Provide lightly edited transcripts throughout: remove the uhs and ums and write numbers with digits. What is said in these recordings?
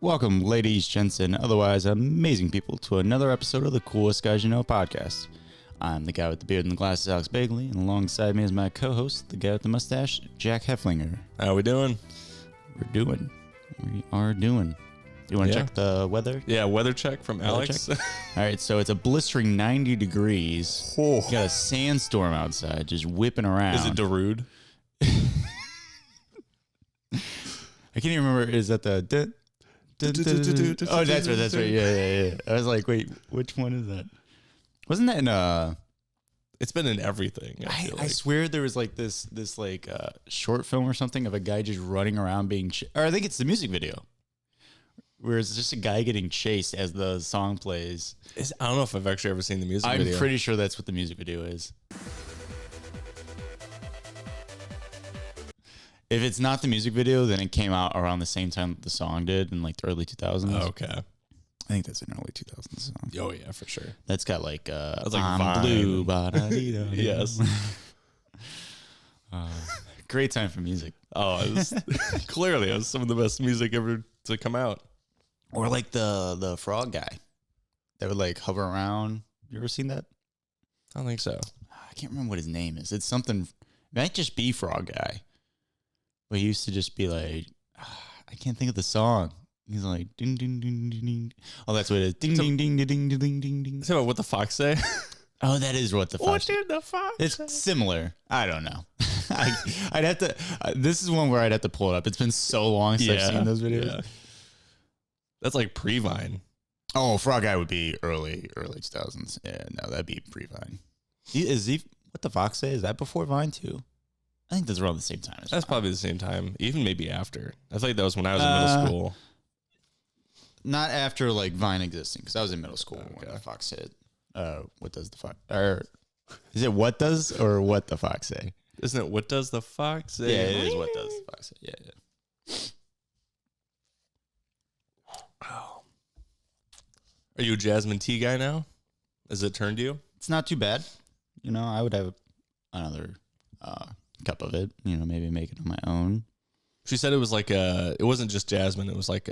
Welcome, ladies, gents, and otherwise amazing people, to another episode of the Coolest Guys You Know podcast. I'm the guy with the beard and the glasses, Alex Bagley, and alongside me is my co-host, the guy with the mustache, Jack Hefflinger. How we doing? We are doing. You want to check the weather? Yeah, weather check from Alex. All right, so it's a blistering 90 degrees. Oh. You got a sandstorm outside just whipping around. Is it Darude? I can't even remember. Is that the... Oh, that's right. Yeah. I was like, wait, which one is that? Wasn't that in It's been in everything. I swear there was like this short film or something of a guy just running around being or I think it's the music video where it's just a guy getting chased as the song plays. I don't know if I've actually ever seen the music video. I'm pretty sure that's what the music video is. If it's not the music video, then it came out around the same time that the song did in like the early 2000s. Oh, okay. I think that's an early 2000s song. Oh, yeah, for sure. That's got like, that's like I'm blue. Yes. Great time for music. Oh, clearly it was some of the best music ever to come out. Or like the frog guy that would like hover around. You ever seen that? I don't think so. I can't remember what his name is. It's something, it might just be Frog Guy. But he used to just be like, I can't think of the song. He's like, ding, ding, ding, ding, ding. Oh, that's what it is. Ding, ding, ding, ding, ding, ding, ding, ding. Is that about What the Fox Say? Oh, that is What the Fox Say. What did the Fox say? It's similar. I don't know. I'd have to, this is one where I'd have to pull it up. It's been so long since I've seen those videos. Yeah. That's like pre-Vine. Oh, Frog Guy would be early 2000s. Yeah, no, that'd be pre-Vine. What the Fox Say? Is that before Vine too? I think that's around the same time. That's probably the same time, even maybe after. I feel like that was when I was in middle school. Not after like Vine existing, because I was in middle school when the Fox hit. What does the Fox? Or is it What Does or What the Fox Say? Isn't it What Does the Fox Say? Yeah, it is What Does the Fox Say. Yeah. Oh. Are you a jasmine tea guy now? Has it turned you? It's not too bad. You know, I would have another cup of it. You know, maybe make it on my own. She said it was like it wasn't just jasmine. It was like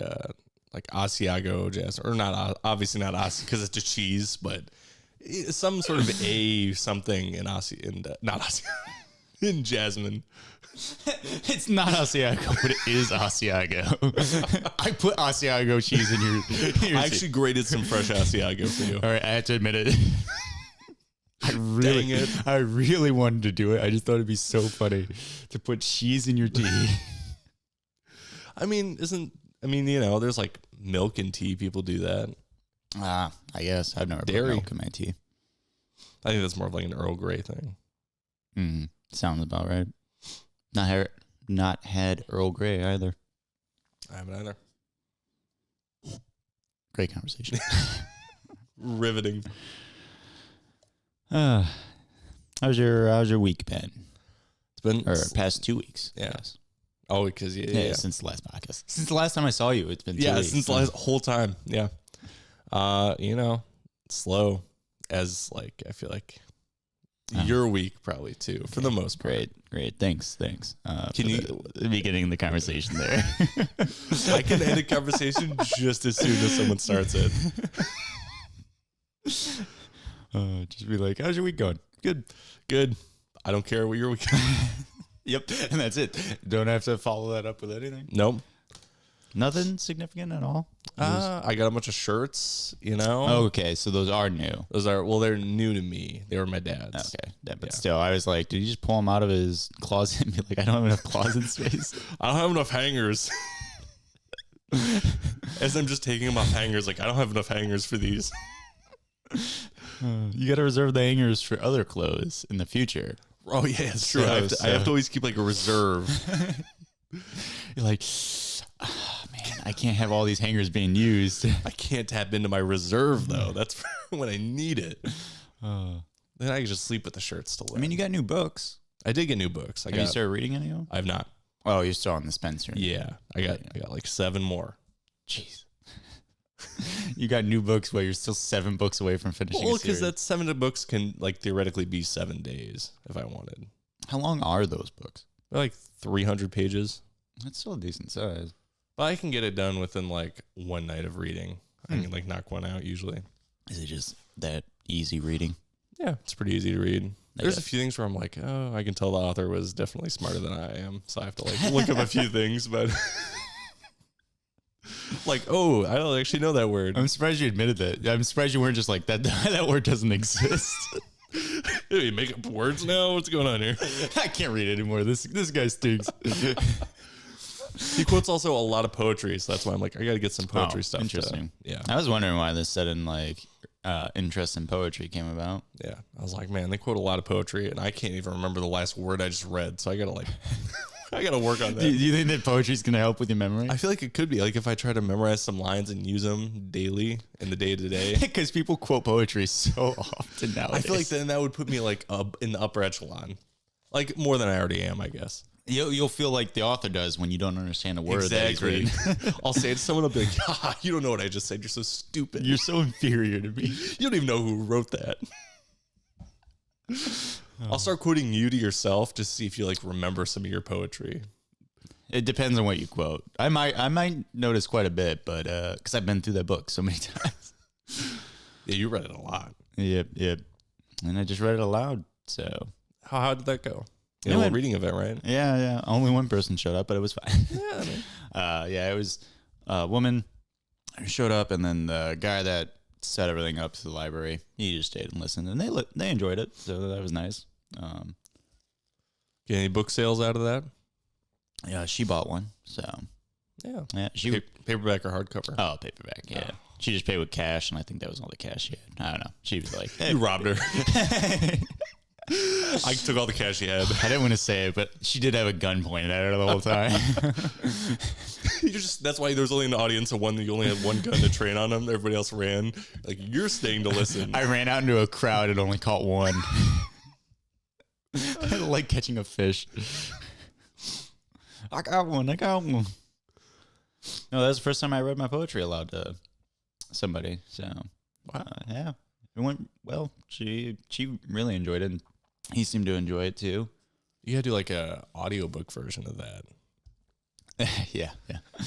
Asiago jasmine, or not. Obviously not Asi because it's a cheese, but some sort of something in not Asi in jasmine. It's not Asiago, but it is Asiago. I put Asiago cheese in your I actually grated some fresh Asiago for you. All right, I have to admit it. I really wanted to do it. I just thought it'd be so funny to put cheese in your tea. I mean, you know, there's like milk in tea. People do that. I guess I've never put milk in my tea. I think that's more of like an Earl Grey thing. Sounds about right. Not had Earl Grey either. I haven't either. Great conversation. Riveting. How's your week been? It's been past 2 weeks. Yeah. Yes. Oh, because since the last podcast. Since the last time I saw you, it's been 2 weeks. Since the whole time. Yeah. You know, slow as like I feel like your week probably too, for the most part. Great. Thanks. Can you the beginning of the conversation there? I can end a conversation just as soon as someone starts it. Just be like, how's your week going? Good. I don't care what your week. Yep. And that's it. Don't have to follow that up with anything. Nope. Nothing significant at all. I got a bunch of shirts, you know. Oh, okay, so those are new. They're new to me. They were my dad's. Okay, but still, I was like, did he just pull them out of his closet and be like, I don't have enough closet space? I don't have enough hangers. As I'm just taking them off hangers, like I don't have enough hangers for these. You got to reserve the hangers for other clothes in the future. Oh yeah, it's true. I have to always keep like a reserve. You're like, man, I can't have all these hangers being used. I can't tap into my reserve though. That's when I need it. Then I can just sleep with the shirts still. I mean, you got new books. I did get new books. Have you started reading any of them? I've not. Oh, you're still on the Spencer. Yeah, I got like 7 more. Jeez. You got new books while you're still 7 books away from finishing. Well, because that 7 books can like theoretically be 7 days if I wanted. How long are those books? They're like 300 pages. That's still a decent size. But I can get it done within like one night of reading. I can like knock one out usually. Is it just that easy reading? Yeah, it's pretty easy to read. There's a few things where I'm like, oh, I can tell the author was definitely smarter than I am. So I have to like look up a few things, but like, oh, I don't actually know that word. I'm surprised you admitted that. I'm surprised you weren't just like that. That word doesn't exist. You make up words now? What's going on here? I can't read anymore. This guy stinks. He quotes also a lot of poetry, so that's why I'm like, I got to get some poetry stuff. Interesting. Yeah. I was wondering why this sudden like interest in poetry came about. Yeah. I was like, man, they quote a lot of poetry, and I can't even remember the last word I just read, so I got to like, I got to work on that. Do you think that poetry is going to help with your memory? I feel like it could be. Like if I try to memorize some lines and use them daily in the day-to-day. Because people quote poetry so often nowadays. I feel like then that would put me like in the upper echelon. Like more than I already am, I guess. You'll feel like the author does when you don't understand a word that he's reading. I'll say it to someone, I'll be like, ah, you don't know what I just said. You're so stupid. You're so inferior to me. You don't even know who wrote that. I'll start quoting you to yourself just to see if you like remember some of your poetry. It depends on what you quote. I might notice quite a bit, but because I've been through that book so many times. Yeah, you read it a lot. Yep. And I just read it aloud. So how did that go? You know, a reading event, right? Yeah. Only one person showed up, but it was fine. Yeah, I mean. It was a woman who showed up, and then the guy that set everything up to the library, he just stayed and listened, and they enjoyed it, so that was nice. Get any book sales out of that? Yeah, she bought one, so yeah, she paperback or hardcover? Oh, paperback. Yeah, she just paid with cash, and I think that was all the cash she had. I don't know. She was like, hey. You robbed her. I took all the cash she had. I didn't want to say it, but she did have a gun pointed at her the whole time. That's why there's only an audience of one. You only had one gun to train on them. Everybody else ran. Like, you're staying to listen. I ran out into a crowd and only caught one. Like catching a fish. I got one. No, that's the first time I read my poetry aloud to somebody. So, wow. Yeah. It went well. She really enjoyed it. And he seemed to enjoy it too. You gotta do like a audiobook version of that. Yeah.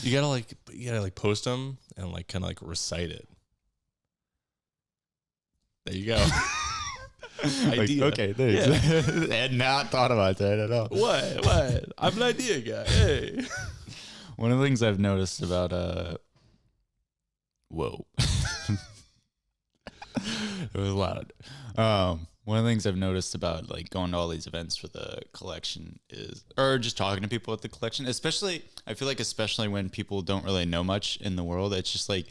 You gotta post them and like kind of like recite it. There you go. Idea. Okay, thanks. I had not thought about that at all. What? I'm an idea guy. Hey. One of the things I've noticed about whoa. It was loud. One of the things I've noticed about like going to all these events for the collection is, or just talking to people at the collection, especially when people don't really know much in the world, it's just like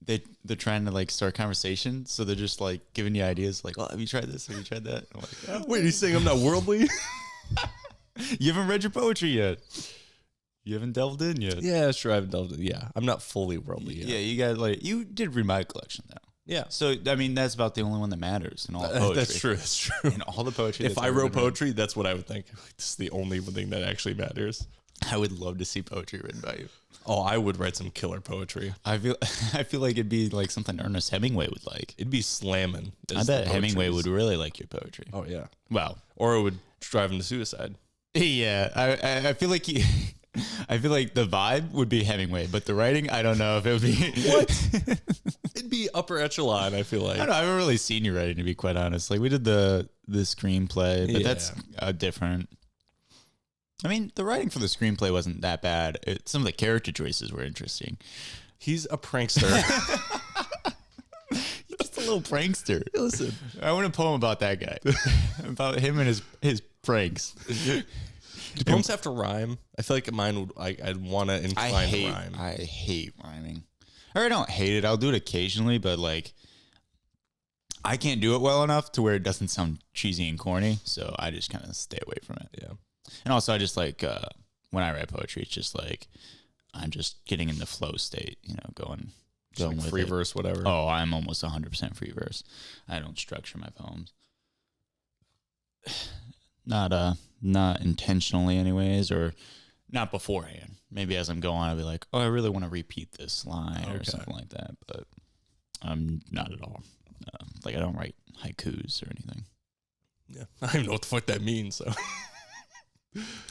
they're trying to like start conversation, so they're just like giving you ideas, like, "Oh, have you tried this? Have you tried that?" I'm like, oh, wait, are you saying I'm not worldly? You haven't read your poetry yet. You haven't delved in yet. Yeah, sure, I haven't delved in. Yeah, I'm not fully worldly yet. Yeah, you did read my collection though. Yeah. So, I mean, that's about the only one that matters in all poetry. That's true. In all the poetry. If I wrote poetry, that's what I would think. Like, this is the only thing that actually matters. I would love to see poetry written by you. Oh, I would write some killer poetry. I feel like it'd be like something Ernest Hemingway would like. It'd be slamming. I bet Hemingway would really like your poetry. Oh, yeah. Wow. Or it would drive him to suicide. Yeah. I feel like I feel like the vibe would be Hemingway, but the writing, I don't know if it would be. What? It'd be upper echelon, I feel like. I don't know. I haven't really seen you writing, to be quite honest. Like, we did the screenplay, but that's different. I mean, the writing for the screenplay wasn't that bad. Some of the character choices were interesting. He's a prankster. He's just a little prankster. Listen, I want a poem about that guy. About him and his pranks. Do poems have to rhyme? I feel like mine would. I'd want to incline to rhyme. I hate rhyming. Or I don't hate it. I'll do it occasionally, but like, I can't do it well enough to where it doesn't sound cheesy and corny. So I just kind of stay away from it. Yeah. And also, I just like when I write poetry, it's just like I'm just getting in the flow state. You know, going like with free verse, whatever. Oh, I'm almost 100% free verse. I don't structure my poems. Not intentionally anyways, or not beforehand. Maybe as I'm going, I'll be like, oh, I really want to repeat this line or something like that. But I'm not at all. Like, I don't write haikus or anything. Yeah. I don't even know what the fuck that means. So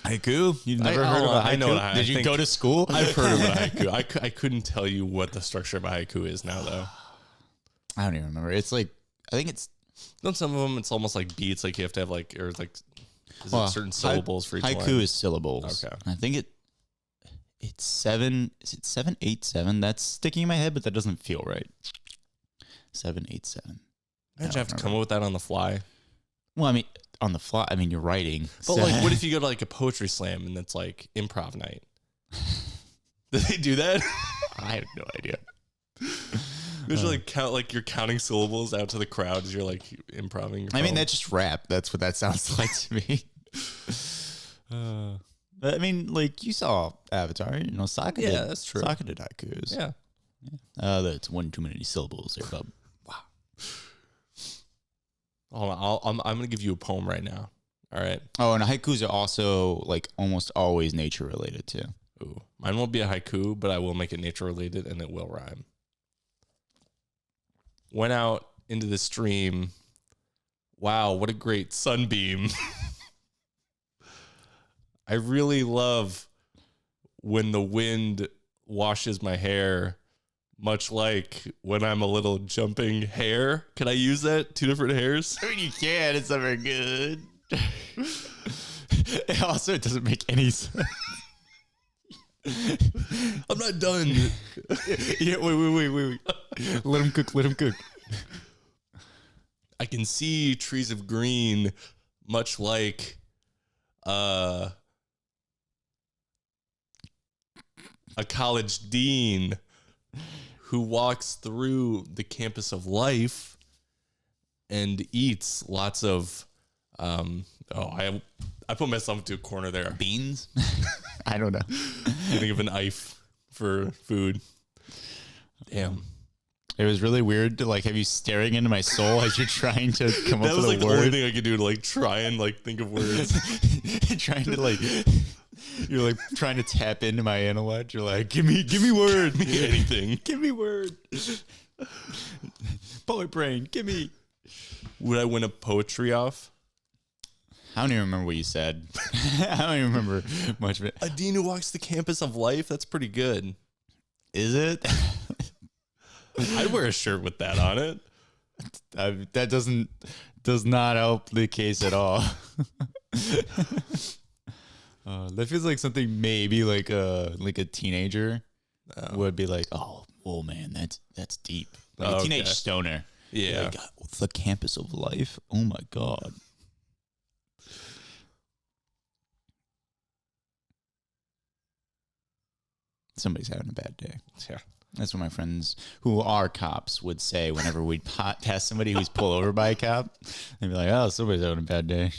Haiku? You've never heard of a haiku? I know what Did you go to school? I've heard of a haiku. I couldn't tell you what the structure of a haiku is now, though. I don't even remember. It's like, I think it's... Don't some of them, it's almost like beats, like you have to have like, or like, is it certain syllables for each haiku line? Haiku is syllables. Okay. I think it's 7, is it 787? That's sticking in my head, but that doesn't feel right. 787. Imagine you have to come up with that on the fly. Well, I mean, on the fly, I mean, you're writing. But like, what if you go to like a poetry slam and it's like improv night? Do they do that? I have no idea. Imagine like count, like you're counting syllables out to the crowd as you're like improving. I mean, that's just rap. That's what that sounds like to me. I mean, like you saw Avatar, you know, Sokka did. Yeah, that's true. Sokka did haikus. Yeah. That's one too many syllables there, bub. Wow. Hold on, I'm going to give you a poem right now. All right. Oh, and haikus are also like almost always nature related too. Ooh, mine won't be a haiku, but I will make it nature related and it will rhyme. Went out into the stream. Wow, what a great sunbeam. I really love when the wind washes my hair, much like when I'm a little jumping hare. Can I use that? 2 different hairs? I mean, you can. It's not very good. It also doesn't make any sense. I'm not done. Yeah, wait. Let him cook. Let him cook. I can see trees of green, much like a college dean who walks through the campus of life and eats lots of I put myself into a corner there. Beans? I don't know. Think of an knife for food. Damn. It was really weird to like have you staring into my soul as you're trying to come up with a word. That was like the only thing I could do to like try and like think of words. Trying to like, you're like trying to tap into my intellect. You're like, give me word. Give me anything. Give me word. Poet brain, give me. Would I win a poetry off? I don't even remember what you said. I don't even remember much of it. A dean who walks the campus of life? That's pretty good. Is it? I'd wear a shirt with that on it. That does not help the case at all. That feels like something maybe like a teenager would be like, oh man, that's deep. Like a teenage stoner. Yeah. Like, the campus of life. Oh my God. Somebody's having a bad day. Yeah. That's what my friends who are cops would say whenever we'd pass somebody who's pulled over by a cop. They'd be like, oh, somebody's having a bad day.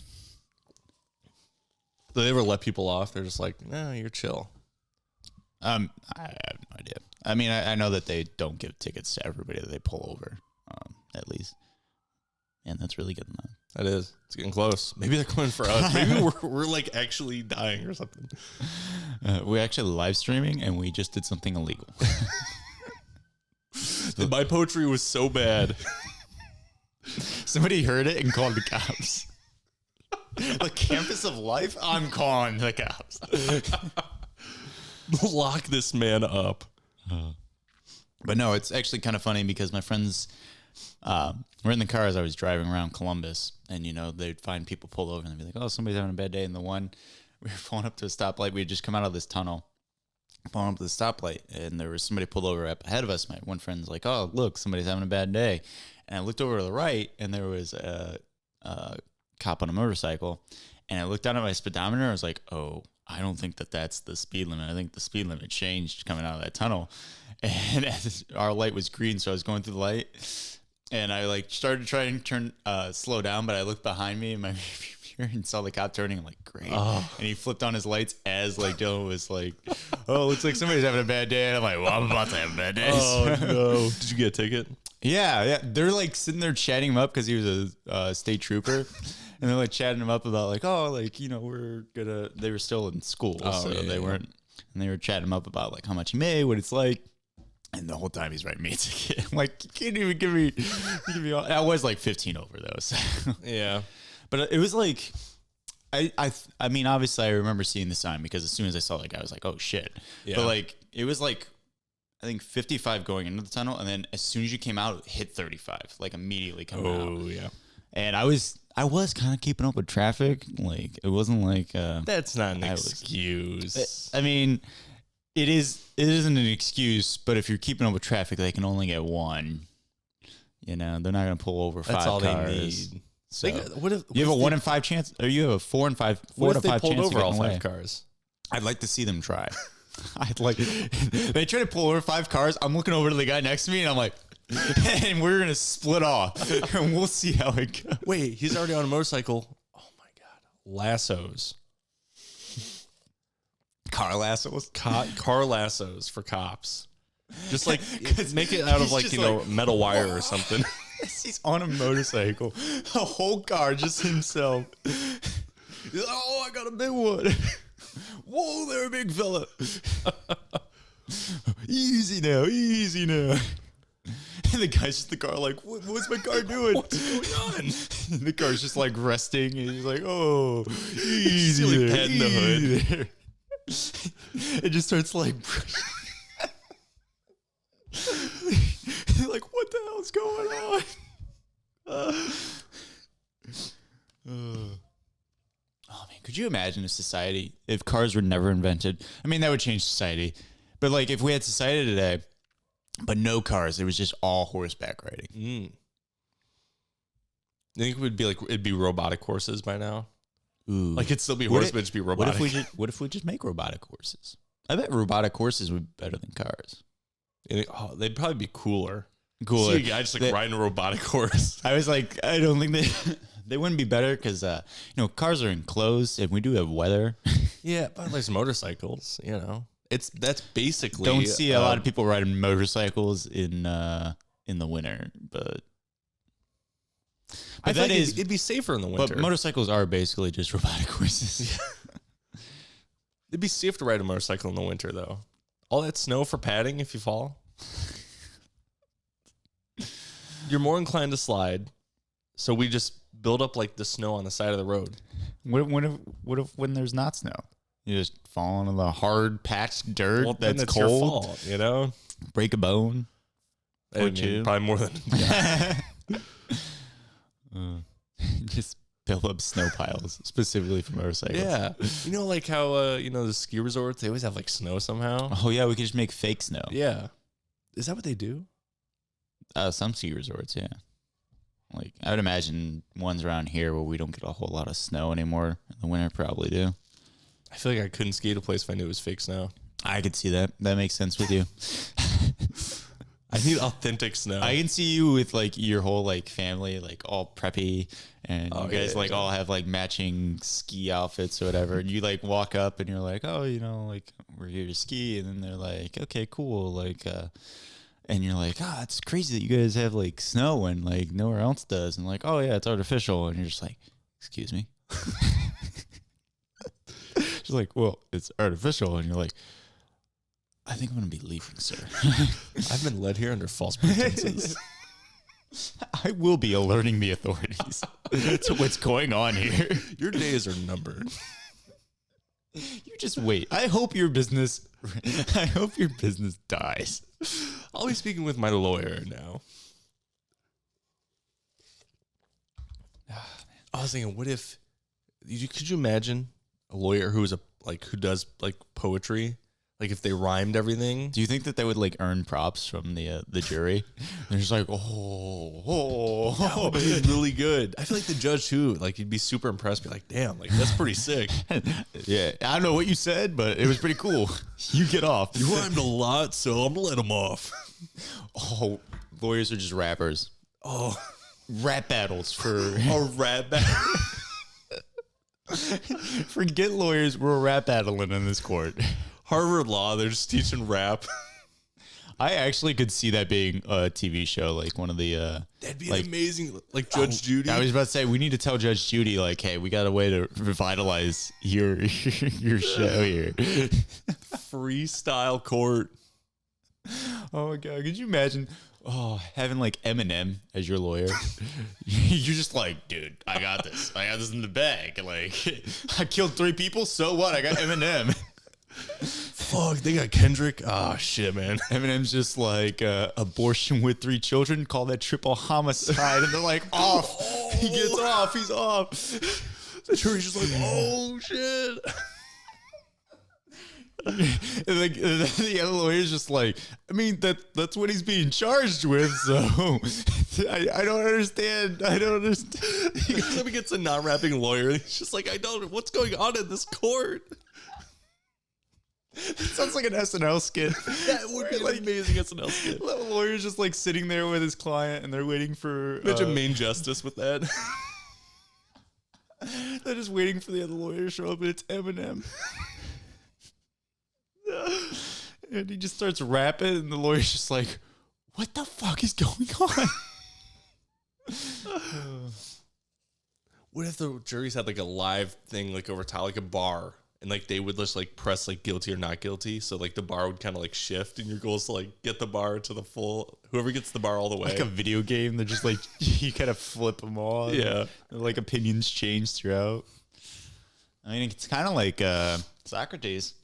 Do they ever let people off? They're just like, no, you're chill. I have no idea. I mean, I know that they don't give tickets to everybody that they pull over, at least. And that's really good enough. That is. It's getting close. Maybe they're coming for us. Maybe we're like actually dying or something. We're actually live streaming and we just did something illegal. My poetry was so bad. Somebody heard it and called the cops. The campus of life? I'm calling the cops. Lock this man up. But no, it's actually kind of funny because my friends were in the car as I was driving around Columbus, and you know they'd find people pulled over and they'd be like, "Oh, somebody's having a bad day." And the one we were pulling up to a stoplight, we had just come out of this tunnel, pulling up to the stoplight, and there was somebody pulled over up ahead of us. My one friend's like, "Oh, look, somebody's having a bad day," and I looked over to the right, and there was a cop on a motorcycle, and I looked down at my speedometer. I was like, "Oh, I don't think that's the speed limit. I think the speed limit changed coming out of that tunnel." And our light was green, so I was going through the light, and I like started to try and turn slow down, but I looked behind me in my mirror and saw the cop turning. I'm like, great. And he flipped on his lights as like Dylan was like, "Oh, looks like somebody's having a bad day." And I'm like, "Well, I'm about to have a bad day." Oh no! Did you get a ticket? Yeah. They're like sitting there chatting him up because he was a state trooper. And they're like chatting him up about like, "Oh, like, you know, they were still in school, so they weren't." And they were chatting him up about like how much he made, what it's like. And the whole time he's writing me a ticket. I'm like, you can't even give me all. I was like 15 over though. So. Yeah. But it was like, I mean, obviously, I remember seeing the sign because as soon as I saw that guy, I was like, oh shit. Yeah. But like, it was like, I think 55 going into the tunnel, and then as soon as you came out, it hit 35, like immediately coming out. Oh yeah. And I was kind of keeping up with traffic. Like, it wasn't like That's not an excuse. I mean, it isn't an excuse, but if you're keeping up with traffic, they can only get one. You know, they're not going to pull over 5 That's all cars. they need. So What if you have a 1 in 5 chance, or you have a 4 in 5, 4 what to if they 5 pulled chance over to get all away. 5 cars? I'd like to see them try. I'd like. They try to pull over 5 cars. I'm looking over to the guy next to me, and I'm like, and we're gonna split off, and we'll see how it goes. Wait, he's already on a motorcycle. Oh my god, lassos, Car lassos, car lassos for cops. Just like make it out of like metal wire or something. He's on a motorcycle, a whole car, just himself. Oh, I got a big one. Whoa there, big fella. Easy now, easy now. And the guy's just in the car like, what's my car doing? What's going on? And the car's just like resting. And he's like, oh, easy like there, patting the hood. there. It just starts like, like, what the hell's going on? Oh man, could you imagine a society if cars were never invented? I mean, that would change society. But like, if we had society today, but no cars, it was just all horseback riding. You think it would be like it'd be robotic horses by now? Ooh, Like it'd still be horses, but it'd be robotic. What if we just make robotic horses? I bet robotic horses would be better than cars. They'd probably be cooler. Cooler. See a guy just like riding a robotic horse. I was like, I don't think they wouldn't be better because cars are enclosed and we do have weather. Yeah, but like motorcycles, that's basically. Don't see a lot of people riding motorcycles in the winter, but I that think is it'd be safer in the winter. But motorcycles are basically just robotic horses. It'd be safe to ride a motorcycle in the winter, though. All that snow for padding if you fall. You're more inclined to slide, so we just build up like the snow on the side of the road. What if when there's not snow, you just fall into the hard patched dirt that's it's cold? your fault, Break a bone or two. Probably more than. Just build up snow piles specifically for motorcycles. Yeah, like how the ski resorts, they always have like snow somehow. Oh yeah, we could just make fake snow. Yeah, is that what they do? Some ski resorts, yeah. Like I would imagine ones around here where we don't get a whole lot of snow anymore in the winter probably do. I feel like I couldn't ski at a place if I knew it was fake snow. I could see that. That makes sense with you. I need authentic snow. I can see you with like your whole like family like all preppy and you guys all have like matching ski outfits or whatever, and you like walk up and you're like, oh, like we're here to ski, and then they're like, okay, cool, like and you're like, oh, it's crazy that you guys have like snow and like nowhere else does, and like, oh yeah, it's artificial, and you're just like, excuse me. She's like, well, it's artificial, and you're like, I think I'm going to be leaving, sir. I've been led here under false pretenses. I will be alerting the authorities to what's going on here. Your days are numbered. You just wait. I hope your business dies. I'll be speaking with my lawyer now. I was thinking, what if could you imagine a lawyer who does like poetry? Like if they rhymed everything. Do you think that they would like earn props from the jury? They're just like, That would be really good. I feel like the judge too, like he'd be super impressed, be like, damn, like that's pretty sick. Yeah, I don't know what you said, but it was pretty cool. You get off. You rhymed a lot, so I'm gonna let him off. Oh, lawyers are just rappers. Oh, rap battles for a rap battle. Forget lawyers, we're rap battling in this court. Harvard Law, they're just teaching rap. I actually could see that being a TV show, like one of the. That'd be amazing, like Judge Judy. I was about to say we need to tell Judge Judy, like, hey, we got a way to revitalize your show here. Freestyle court. Oh my god, could you imagine? Oh, having like Eminem as your lawyer. You're just like, dude, I got this. I got this in the bag. Like, I killed 3 people. So what? I got Eminem. Fuck, they got Kendrick. Oh shit, man. Eminem's just like abortion with 3 children. Call that triple homicide, and they're like off. He gets off. He's off. The jury's just like, oh shit. And like the other lawyer's just like, I mean that's what he's being charged with. So I don't understand. I don't understand. He goes up against a non-rapping lawyer. And he's just like, I don't know what's going on in this court. It sounds like an SNL skit. That would be like an amazing SNL skit. The lawyer's just like sitting there with his client, and they're waiting for Imagine main justice with that. They're just waiting for the other lawyer to show up, and it's Eminem. And he just starts rapping, and the lawyer's just like, what the fuck is going on? What if the juries had like a live thing like over top, like a bar, and like they would just like press like guilty or not guilty, so like the bar would kind of like shift, and your goal is to like get the bar to the full, whoever gets the bar all the way. Like a video game, they're just like, you kind of flip them all. Yeah. Like opinions change throughout. I mean, it's kind of like Socrates.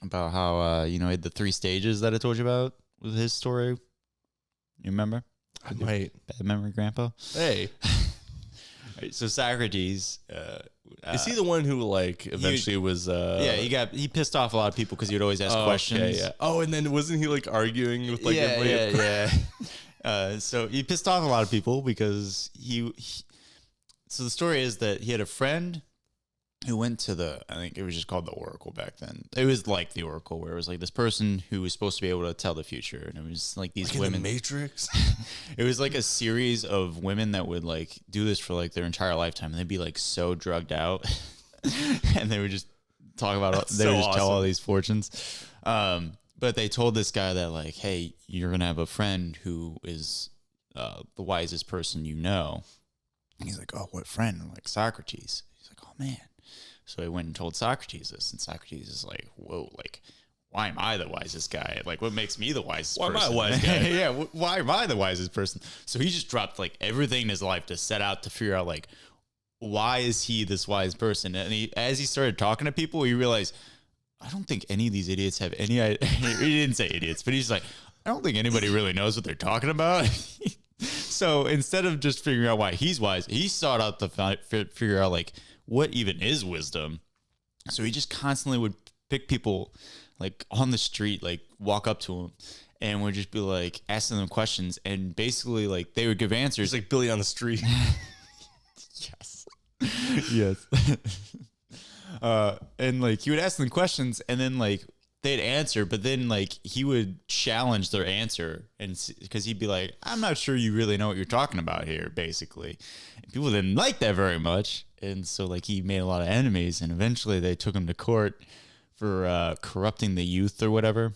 About how, he had the 3 stages that I told you about with his story. You remember? I might. Bad memory, Grandpa. Hey. Right, so Socrates. Is he the one who like eventually was... he pissed off a lot of people because he would always ask questions. Okay, yeah. Oh, and then wasn't he like arguing with like everybody? Yeah. So he pissed off a lot of people because so the story is that he had a friend who went to I think it was just called the Oracle back then. It was like the Oracle, where it was like this person who was supposed to be able to tell the future. And it was like these women. In the Matrix? It was like a series of women that would like do this for like their entire lifetime. And they'd be like so drugged out. And they would just talk about, tell all these fortunes. But they told this guy that like, hey, you're going to have a friend who is the wisest person you know. And he's like, oh, what friend? I'm like, Socrates. He's like, oh, man. So he went and told Socrates this, and Socrates is like, whoa, like, why am I the wisest guy? Like, what makes me the wisest person? Why am I a wise guy? Yeah, why am I the wisest person? So he just dropped, like, everything in his life to set out to figure out, like, why is he this wise person? And as he started talking to people, he realized, I don't think any of these idiots have any idea. He didn't say idiots, but he's like, I don't think anybody really knows what they're talking about. So instead of just figuring out why he's wise, he sought out to figure out, like, what even is wisdom. So he just constantly would pick people like on the street, like walk up to him and would just be like asking them questions, and basically like they would give answers. It's like Billy on the street. Yes. And like he would ask them questions, and then like they'd answer, but then like he would challenge their answer, and because he'd be like, I'm not sure you really know what you're talking about here, basically. And people didn't like that very much. And so like he made a lot of enemies, and eventually they took him to court for corrupting the youth or whatever.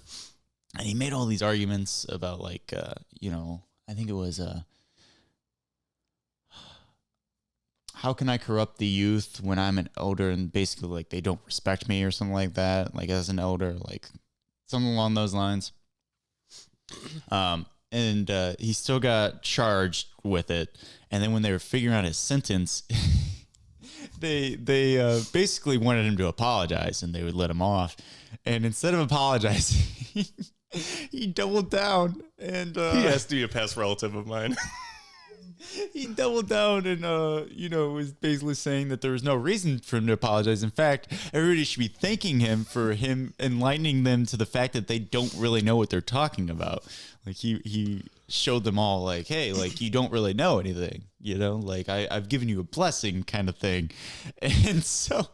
And he made all these arguments about like, I think it was, how can I corrupt the youth when I'm an elder, and basically like they don't respect me or something like that. Like as an elder, like something along those lines. And he still got charged with it. And then when they were figuring out his sentence, they basically wanted him to apologize, and they would let him off. And instead of apologizing, he doubled down, and he has to be a past relative of mine. He doubled down and, was basically saying that there was no reason for him to apologize. In fact, everybody should be thanking him for him enlightening them to the fact that they don't really know what they're talking about. Like he showed them all like, hey, like you don't really know anything, like I've given you a blessing kind of thing. And so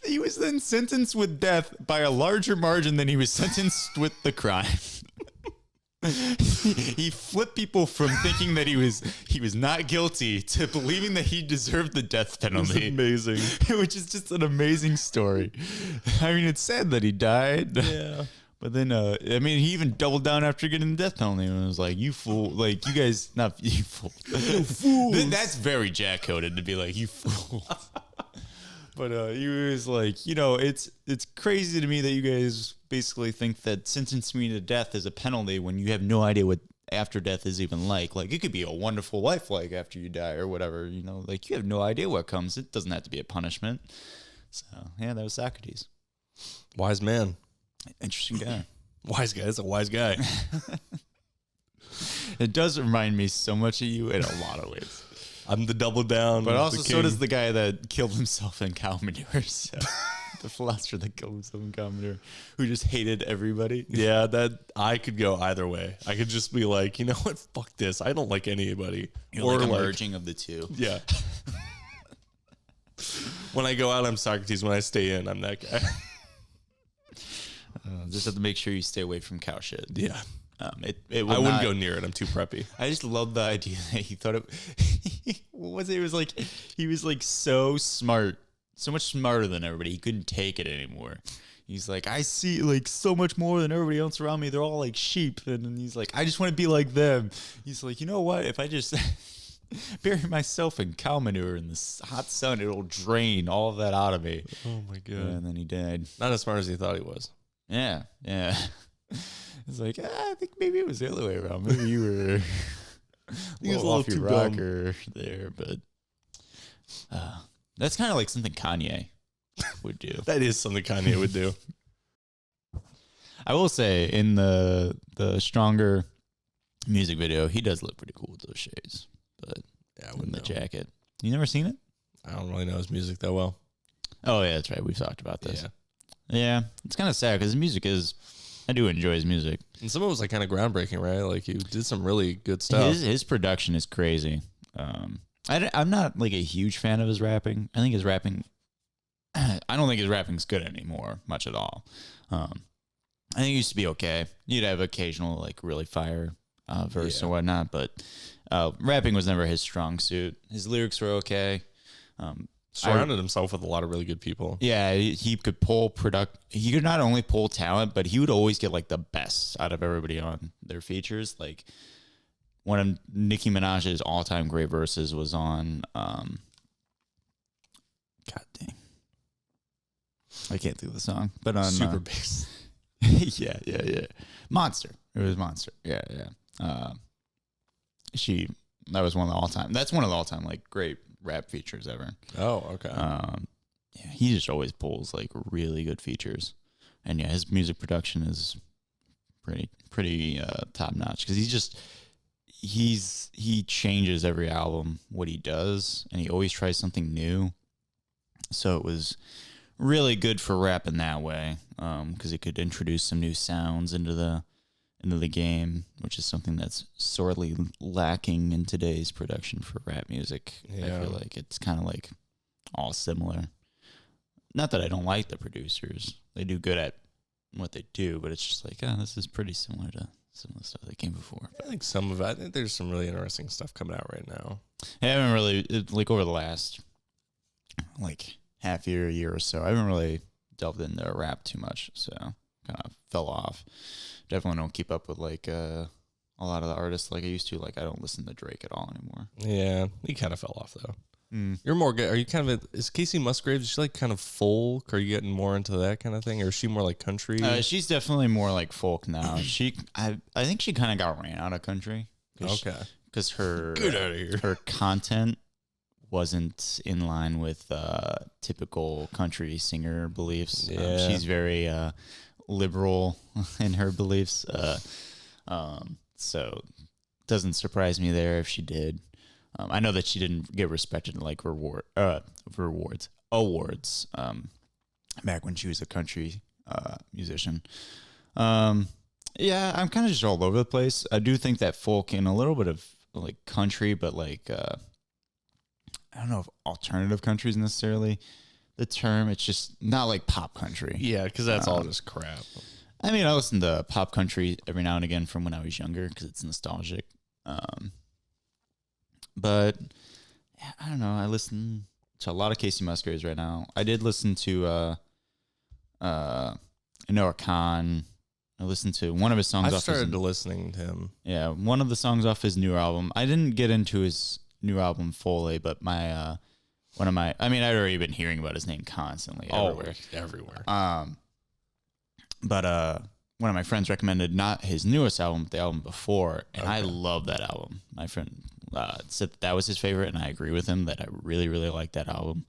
he was then sentenced with death by a larger margin than he was sentenced with the crime. He flipped people from thinking that he was not guilty to believing that he deserved the death penalty. That's amazing. Which is just an amazing story. I mean, it's sad that he died. Yeah. But then, he even doubled down after getting the death penalty and was like, you fool. Like, you guys, not you fool. You fools. That's very Jack coded to be like, you fool. But he was like, it's crazy to me that you guys basically think that sentencing me to death is a penalty when you have no idea what after death is even like. Like, it could be a wonderful life like after you die or whatever, you know, like you have no idea what comes. It doesn't have to be a punishment. So, yeah, that was Socrates. Wise man. Interesting guy. Wise guy. That's a wise guy. It does remind me so much of you in a lot of ways. I'm the double down. But also, so does the guy that killed himself in cow manure. So. The philosopher that killed himself in cow manure, who just hated everybody. Yeah, that I could go either way. I could just be like, you know what? Fuck this. I don't like anybody. You're or like a merging of the two. Yeah. When I go out, I'm Socrates. When I stay in, I'm that guy. Just have to make sure you stay away from cow shit. Yeah. I wouldn't go near it. I'm too preppy. I just love the idea that he thought it. What was it? It was like he was like so smart, so much smarter than everybody. He couldn't take it anymore. He's like, I see like so much more than everybody else around me. They're all like sheep, and he's like, I just want to be like them. He's like, you know what? If I just bury myself in cow manure in the hot sun, it'll drain all of that out of me. Oh my god! And then he died. Not as smart as he thought he was. Yeah. It's like, I think maybe it was the other way around. Maybe you were a little off your rocker there, but that's kind of like something Kanye would do. That is something Kanye would do. I will say, in the Stronger music video, he does look pretty cool with those shades. But yeah, in the jacket. You never seen it? I don't really know his music that well. Oh, yeah, that's right. We've talked about this. Yeah, it's kind of sad because his music is... I do enjoy his music. And some of it was like kind of groundbreaking, right? Like he did some really good stuff. His production is crazy. I'm not like a huge fan of his rapping. I think his rapping... I don't think his rapping's good anymore, much at all. I think it used to be okay. You'd have occasional like really fire verse or whatnot, but rapping was never his strong suit. His lyrics were okay. Surrounded himself with a lot of really good people. Yeah, he could pull he could not only pull talent, but he would always get like the best out of everybody on their features. Like one of Nicki Minaj's all-time great verses was on God dang. I can't think of the song, but on Super Bass. yeah. Monster. It was Monster. Yeah. That was one of the all-time. That's one of the all-time like great rap features ever. Oh, okay. Yeah, he just always pulls like really good features, and yeah, his music production is pretty top notch because he changes every album what he does, and he always tries something new. So it was really good for rap in that way because it could introduce some new sounds into the game, which is something that's sorely lacking in today's production for rap music. Yeah. I feel like it's kind of like all similar. Not that I don't like the producers. They do good at what they do, but it's just like, this is pretty similar to some of the stuff that came before. I think some of it, I think there's some really interesting stuff coming out right now. I haven't really, like over the last like half year, a year or so, I haven't really delved into rap too much, so kind of fell off. Definitely don't keep up with like a lot of the artists like I used to. Like I don't listen to Drake at all anymore. Yeah, he kind of fell off though. You're more good. Are you kind of is Casey Musgraves? Is she like kind of folk? Are you getting more into that kind of thing, or is she more like country? She's definitely more like folk now. I think she kind of got ran out of country. Okay, because her get out of here. Her content wasn't in line with typical country singer beliefs. Yeah. She's very liberal in her beliefs, so it doesn't surprise me there if she did. I know that she didn't get respected in like awards back when she was a country musician. Yeah, I'm kind of just all over the place. I do think that folk and a little bit of like country, but like I don't know if alternative country is necessarily the term. It's just not like pop country. Yeah, because that's all just crap. I mean, I listen to pop country every now and again from when I was younger because it's nostalgic. But I don't know. I listen to a lot of Casey Musgraves right now. I did listen to Noah Khan. I listened to one of his songs. I started listening to him. Yeah, one of the songs off his new album. I didn't get into his new album fully, but I'd already been hearing about his name constantly everywhere. Everywhere. But one of my friends recommended not his newest album, but the album before, and I love that album. My friend said that was his favorite, and I agree with him that I really, really like that album.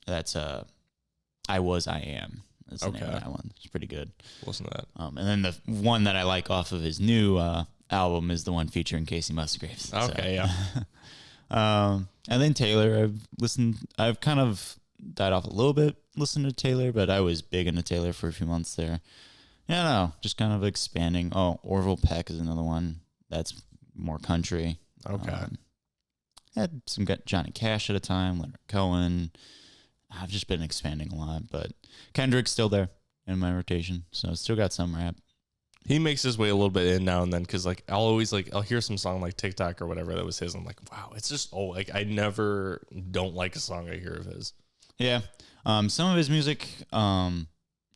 That's I Was, I Am. That's the name of that one. It's pretty good. Listen to that. And then the one that I like off of his new album is the one featuring Casey Musgraves. Okay, yeah. And then Taylor, I've kind of died off a little bit listening to Taylor, but I was big into Taylor for a few months there. Yeah, no, just kind of expanding. Oh, Orville Peck is another one. That's more country. Okay. Had some Johnny Cash at a time, Leonard Cohen. I've just been expanding a lot, but Kendrick's still there in my rotation, so still got some rap. He makes his way a little bit in now and then because like I'll hear some song like TikTok or whatever that was his. I'm like, wow, it's just like I never don't like a song I hear of his. Yeah, some of his music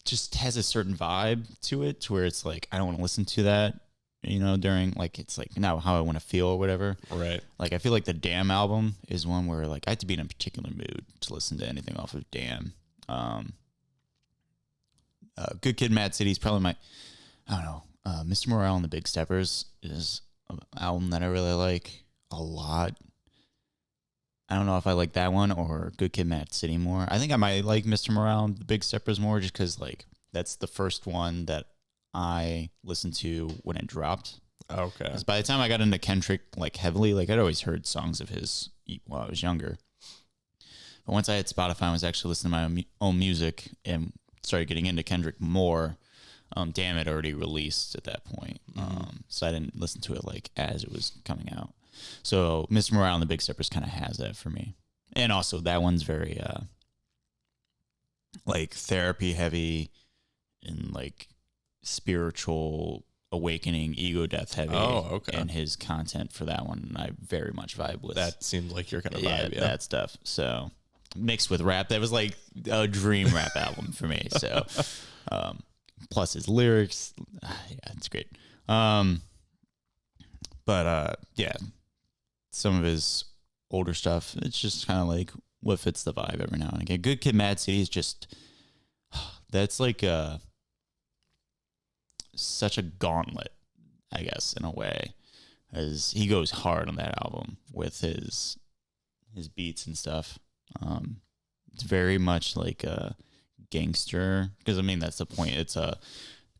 just has a certain vibe to it, to where it's like I don't want to listen to that, during like it's like now how I want to feel or whatever. Right. Like I feel like the Damn album is one where like I have to be in a particular mood to listen to anything off of Damn. Good Kid, Mad City is probably my, I don't know. Mr. Morale and the Big Steppers is an album that I really like a lot. I don't know if I like that one or Good Kid, Mad City more. I think I might like Mr. Morale and the Big Steppers more just because like that's the first one that I listened to when it dropped. Okay. 'Cause by the time I got into Kendrick like heavily, like I'd always heard songs of his while I was younger. But once I had Spotify and was actually listening to my own music and started getting into Kendrick more, Damn It already released at that point. So I didn't listen to it like as it was coming out. So Mr. Morale and the Big Steppers kind of has that for me. And also that one's very like therapy heavy and like spiritual awakening, ego death heavy. Oh, okay. And his content for that one, I very much vibe with. That seems like your kind of vibe, yeah. That stuff. So mixed with rap, that was like a dream rap album for me. So plus his lyrics, yeah, it's great. But yeah, some of his older stuff, it's just kind of like what fits the vibe every now and again. Good Kid, Mad City is just, that's like such a gauntlet, I guess, in a way, as he goes hard on that album with his beats and stuff. It's very much like a gangster, because I mean that's the point. It's a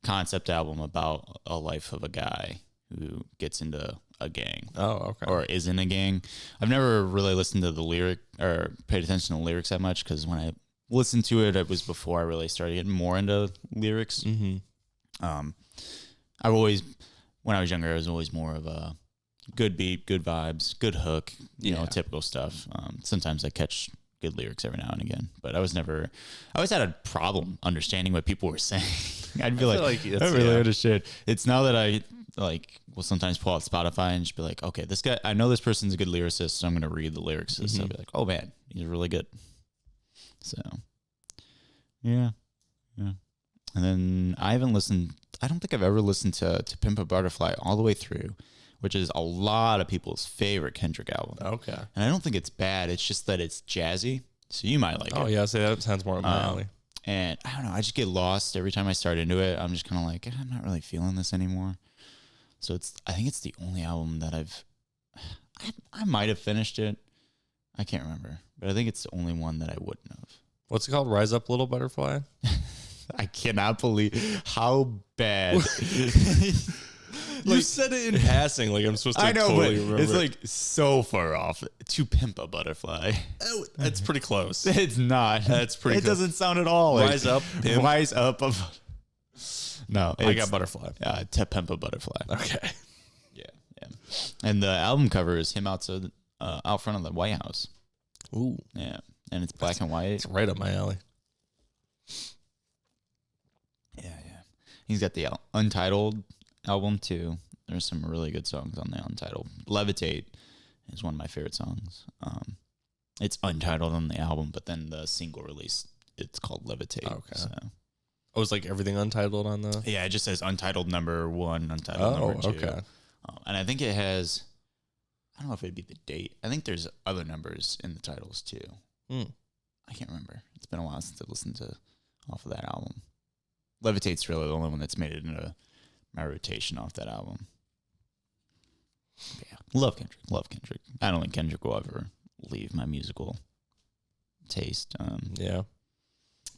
concept album about a life of a guy who gets into a gang. Oh, okay. Or is in a gang. I've never really listened to the lyric or paid attention to the lyrics that much, because when I listened to it, it was before I really started getting more into lyrics. Mm-hmm. I've always, when I was younger, I was always more of a good beat, good vibes, good hook, you know, typical stuff. Sometimes I catch good lyrics every now and again, but I always had a problem understanding what people were saying. I'd be like I don't really understand. It's now that I will sometimes pull out Spotify and just be like, okay, this guy, I know this person's a good lyricist, so I'm going to read the lyrics. Mm-hmm. So I'll be like, oh man, he's really good. So yeah. And then I don't think I've ever listened to Pimp a Butterfly all the way through, which is a lot of people's favorite Kendrick album. Okay. And I don't think it's bad. It's just that it's jazzy. So you might like it. Oh, yeah. So that sounds more up my alley. And I don't know. I just get lost every time I start into it. I'm just kind of like, I'm not really feeling this anymore. So I think it's the only album that I might have finished it. I can't remember. But I think it's the only one that I wouldn't have. What's it called? Rise Up, Little Butterfly? I cannot believe how bad. You said it in passing, like I'm supposed to totally remember. It's like so far off. To Pimp a Butterfly. Oh, that's pretty close. It's not. That's pretty It doesn't sound at all like Rise Up, Pimp. Rise Up. No. I got Butterfly. To Pimp a Butterfly. Okay. Yeah. And the album cover is him out front of the White House. Ooh. Yeah. And it's black and white. It's right up my alley. Yeah. He's got the Untitled album too. There's some really good songs on the Untitled. Levitate is one of my favorite songs. It's untitled on the album, but then the single release, it's called Levitate. Okay. So. Oh, it's like everything untitled on the... Yeah, it just says Untitled number 1, Untitled number 2. Okay. And I think it has... I don't know if it'd be the date. I think there's other numbers in the titles too. I can't remember. It's been a while since I listened to off of that album. Levitate's really the only one that's made it into my rotation off that album. But yeah, love Kendrick. Love Kendrick. I don't think Kendrick will ever leave my musical taste. Yeah.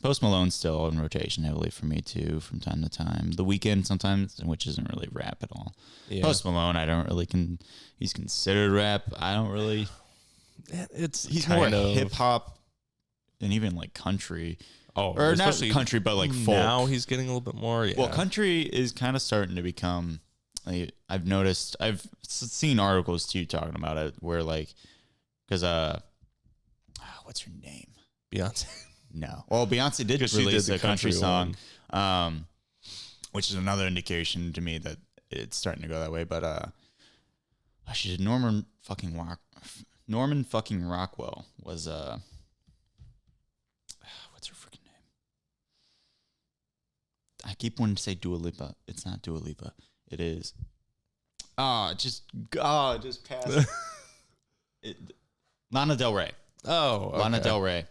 Post Malone's still in rotation heavily for me too, from time to time. The Weeknd sometimes, which isn't really rap at all. Yeah. Post Malone, I don't really he's considered rap. I don't really. He's more hip hop and even like country. Oh, or not country, but like folk. Now he's getting a little bit more. Yeah. Well, country is kind of starting to become. I've noticed. I've seen articles too talking about it, where like, because what's her name? Beyonce. No. Well, Beyonce did release a country song, which is another indication to me that it's starting to go that way. But she did Norman fucking Rockwell was what's her freaking name? I keep wanting to say Dua Lipa. It's not Dua Lipa. It is. Just pass. Lana Del Rey. Oh, okay. Lana Del Rey.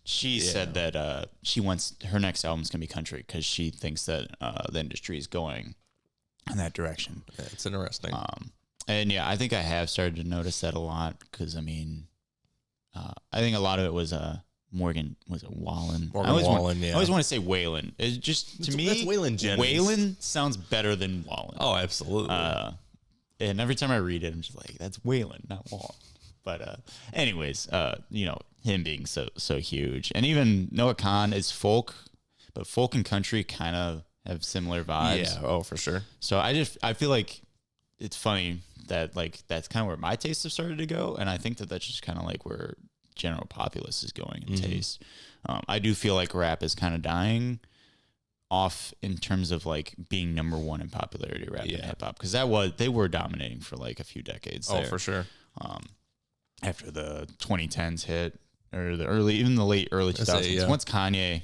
She said that she wants her next album's gonna be country because she thinks that the industry is going in that direction. Yeah, it's interesting. And yeah, I think I have started to notice that a lot because I mean, I think a lot of it was Morgan, was it Wallen? Morgan Wallen, yeah. I always want to say Waylon. It's just to me, that's Waylon Jennings. Waylon sounds better than Wallen. Oh, absolutely. And every time I read it, I'm just like, that's Waylon, not Wallen. But anyways, him being so huge, and even Noah Khan is folk, but folk and country kind of have similar vibes. Yeah, oh for sure. So I feel like it's funny that like that's kind of where my tastes have started to go, and I think that that's just kind of like where general populace is going in taste. I do feel like rap is kind of dying off in terms of like being number one in popularity, rap and hip hop, because they were dominating for like a few decades. Oh, for sure. After the 2010s hit, or the late early 2000s, once Kanye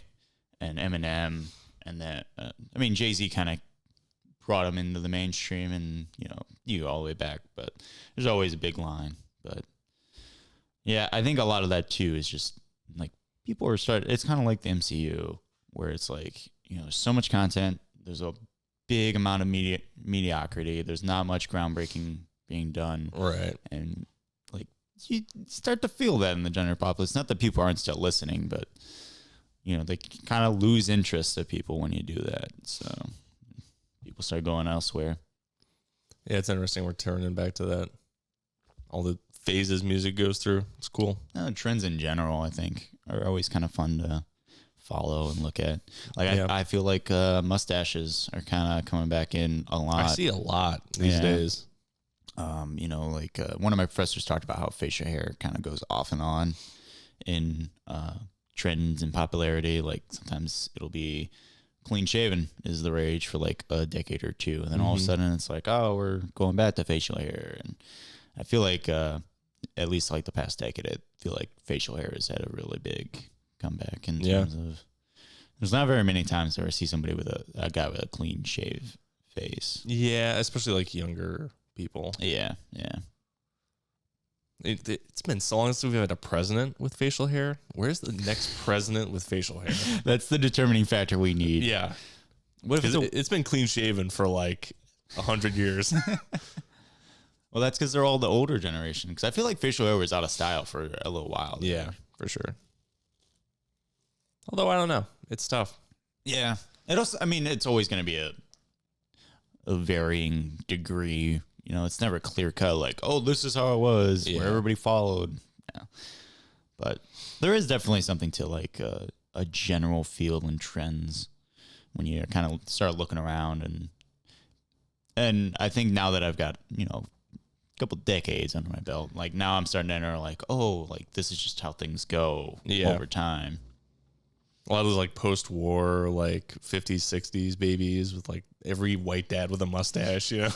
and Eminem, and that Jay-Z kind of brought him into the mainstream, and you all the way back, but there's always a big line. But yeah, I think a lot of that too is just like people are it's kind of like the MCU, where it's like there's so much content, there's a big amount of mediocrity, there's not much groundbreaking being done, right? And like you start to feel that in the general populace. Not that people aren't still listening, but they kind of lose interest of people when you do that. So people start going elsewhere. Yeah, it's interesting. We're turning back to that. All the phases music goes through. It's cool. Trends in general, I think, are always kind of fun to follow and look at. Like I feel like mustaches are kind of coming back in a lot. I see a lot these days. One of my professors talked about how facial hair kind of goes off and on in trends and popularity. Like sometimes it'll be clean shaven is the rage for like a decade or two, and then all of a sudden it's like, oh, we're going back to facial hair. And I feel like at least like the past decade, I feel like facial hair has had a really big comeback in terms of. There's not very many times where I see somebody with a guy with a clean shave face. Yeah, especially like younger people. Yeah. It's been so long since we've had a president with facial hair. Where's the next president with facial hair? That's the determining factor we need. Yeah. What if it's been clean shaven for like 100 years. Well, that's because they're all the older generation. Because I feel like facial hair was out of style for a little while. Yeah, for sure. Although I don't know, it's tough. Yeah, it's always going to be a varying degree. It's never clear cut. Like, oh, this is how it was, where everybody followed. Yeah. But there is definitely something to like a general feel and trends when you kind of start looking around, and I think now that I've got a couple decades under my belt, like now I'm starting to enter like, oh, like this is just how things go over time. A lot of those like post-war, like 50s, 60s babies with like every white dad with a mustache, trying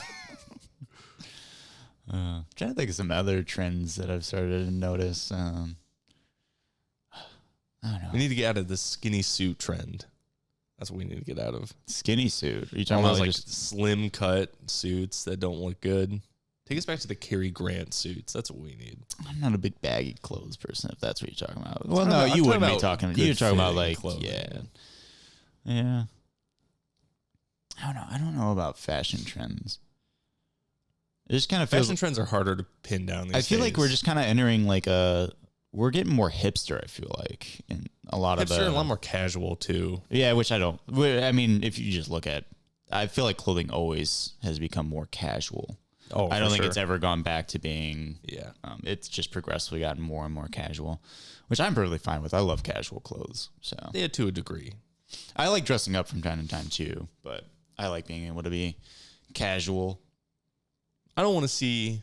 to think of some other trends that I've started to notice. I don't know. We need to get out of the skinny suit trend. That's what we need to get out of. Skinny suit? Are you talking about like just slim cut suits that don't look good? Take us back to the Cary Grant suits. That's what we need. I'm not a big baggy clothes person, if that's what you're talking about. Well, no, you wouldn't be talking. You're talking about like, clothing. Yeah. I don't know. I don't know about fashion trends. It just kind of feels. Fashion trends are harder to pin down these I feel like days. we're just kind of entering like we're getting more hipster. I feel like in a lot of hipster and a lot more casual too. Yeah, which I don't. I mean, if you just look at, I feel like clothing always has become more casual. Oh, I don't think sure. it's ever gone back to being. Yeah. It's just progressively gotten more and more casual, which I'm perfectly fine with. I love casual clothes, so Yeah, to a degree. I like dressing up from time to time too. But I like being able to be casual. I don't want to see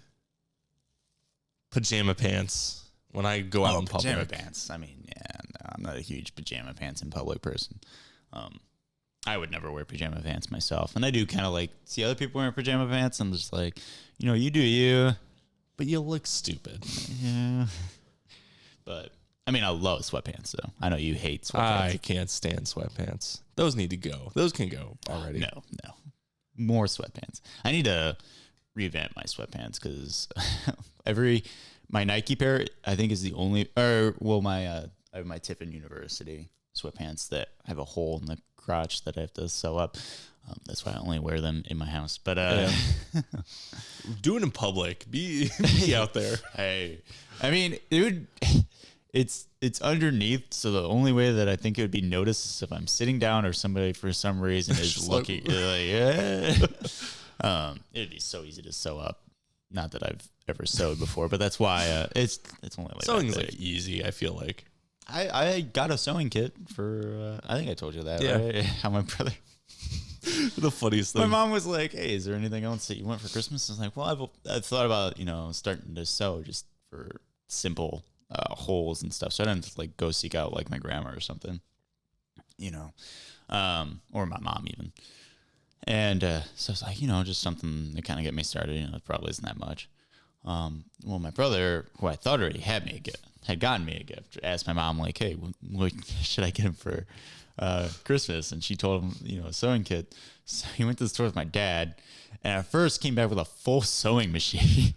pajama pants when I go out in public. Pajama pants. I mean, yeah, no, I'm not a huge pajama pants in public person. I would never wear pajama pants myself, and I do kind of like see other people wearing pajama pants. I'm just like, you do you, But you look stupid. yeah. But I mean, I love sweatpants though. I know you hate sweatpants. I can't stand sweatpants. Those need to go. Those can go already. No, more sweatpants. I need to revamp my sweatpants because my Nike pair I think is the only I have my Tiffin University sweatpants that have a hole in the crotch that I have to sew up. That's why I only wear them in my house. But do it in public. Be out there. Hey, I mean, it's underneath, so the only way that I think it would be noticed is if I'm sitting down or somebody for some reason is looking. It'd be so easy to sew up. Not that I've ever sewed before, but that's why it's only like Sewing's like easy. I feel like I got a sewing kit for. I think I told you that. Yeah. Right? How my brother. the funniest thing. My mom was like, "Hey, is there anything else that you want for Christmas?" I was like, "Well, I've thought about starting to sew just for simple holes and stuff, so I didn't like go seak out like my grandma or something, or my mom even." And so it's like just something to kind of get me started. It probably isn't that much. Well, my brother, who I thought already had gotten me a gift, asked my mom like, "Hey, what should I get him for Christmas?" And she told him, a sewing kit. So he went to the store with my dad, and at first came back with a full sewing machine,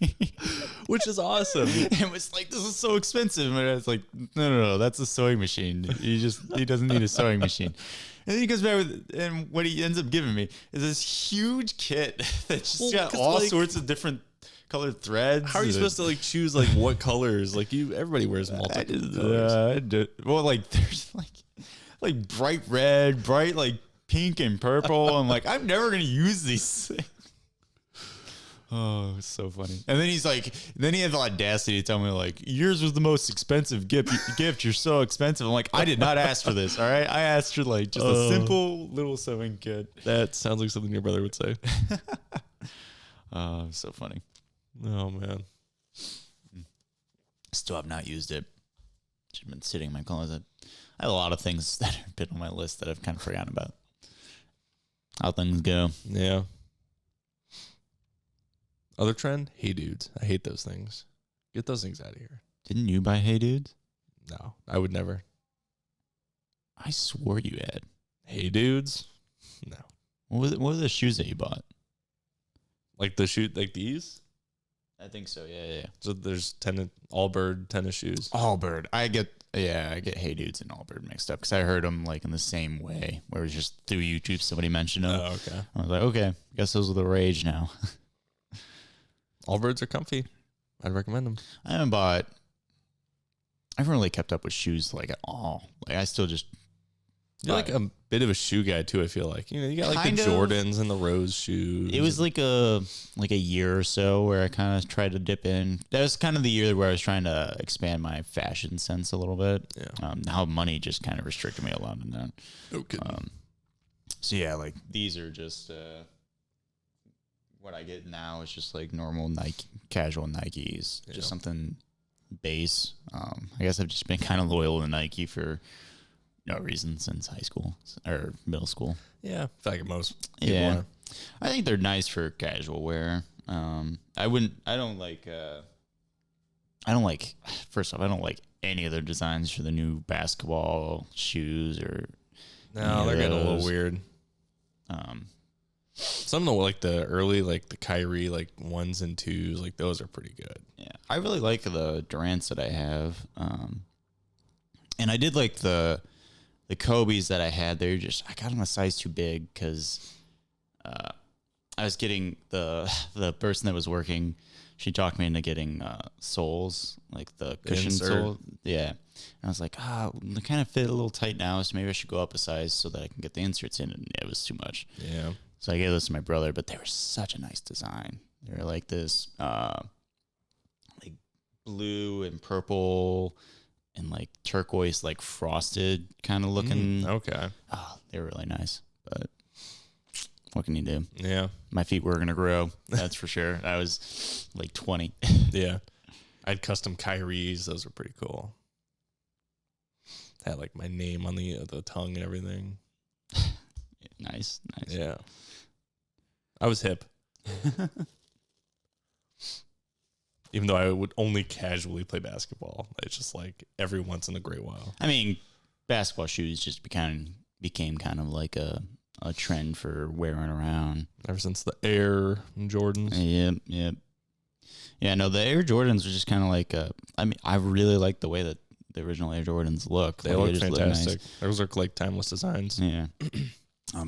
which is awesome. And was like, "This is so expensive." And I was like, "No, that's a sewing machine. He doesn't need a sewing machine." And then he goes back and what he ends up giving me is this huge kit that's just got all sorts of different colored threads. How are you supposed to choose what colors? Everybody wears multiple colors. Well, there's like bright red, bright pink and purple. I'm like, I'm never gonna use these things. Oh, it's so funny. And then he had the audacity to tell me yours was the most expensive gift. You're so expensive. I'm like, I did not ask for this. All right. I asked for just a simple little sewing kit. That sounds like something your brother would say. So funny. Oh man. Still have not used it. Just been sitting in my closet. I have a lot of things that have been on my list that I've kind of forgotten about. How things go. Yeah. Other trend? Hey dudes. I hate those things. Get those things out of here. Didn't you buy Hey Dudes? No, I would never. I swore you had. Hey dudes? No. What were the shoes that you bought? The shoe, these? I think so. Yeah. So there's Allbird tennis shoes. Allbird. I get Hey Dudes and Allbird mixed up because I heard them in the same way, where it was just through YouTube somebody mentioned them. Oh, okay. I was like, okay, I guess those are the rage now. Allbirds are comfy. I'd recommend them. I haven't really kept up with shoes at all. I still just. You're a bit of a shoe guy too. I feel like you got the Jordans and the Rose shoes. It was a year or so where I kind of tried to dip in. That was kind of the year where I was trying to expand my fashion sense a little bit. Yeah. How money just kind of restricted me a lot in that. Okay. So yeah, these are just what I get now is just normal Nike, casual Nikes, just something base. I guess I've just been kind of loyal to Nike for no reason since high school or middle school. Yeah, I feel like most people are. I think they're nice for casual wear. First off, I don't like any of their designs for the new basketball shoes or. No, they're getting a little weird. Some of the early the Kyrie 1s and 2s those are pretty good. Yeah, I really like the Durants that I have. And I did like the the Kobe's that I had, I got them a size too big because I was getting the person that was working. She talked me into getting soles, like the cushion sole. Yeah. And I was like, they kind of fit a little tight now, so maybe I should go up a size so that I can get the inserts in. And it was too much. Yeah. So I gave this to my brother, but they were such a nice design. They were like this, like blue and purple and like turquoise, like frosted kind of looking. Okay. Oh, they were really nice. But what can you do? Yeah. My feet were going to grow. That's for sure. I was like 20. Yeah. I had custom Kyries. Those were pretty cool. Had like my name on the tongue and everything. Nice. Yeah. I was hip. Even though I would only casually play basketball. It's just like every once in a great while. I mean, basketball shoes just became kind of like a trend for wearing around. Ever since the Air Jordans. Yep. Yeah, no, the Air Jordans are just kind of like, I mean, I really like the way that the original Air Jordans look. They like, look just fantastic. Look nice. Those are like timeless designs. Yeah.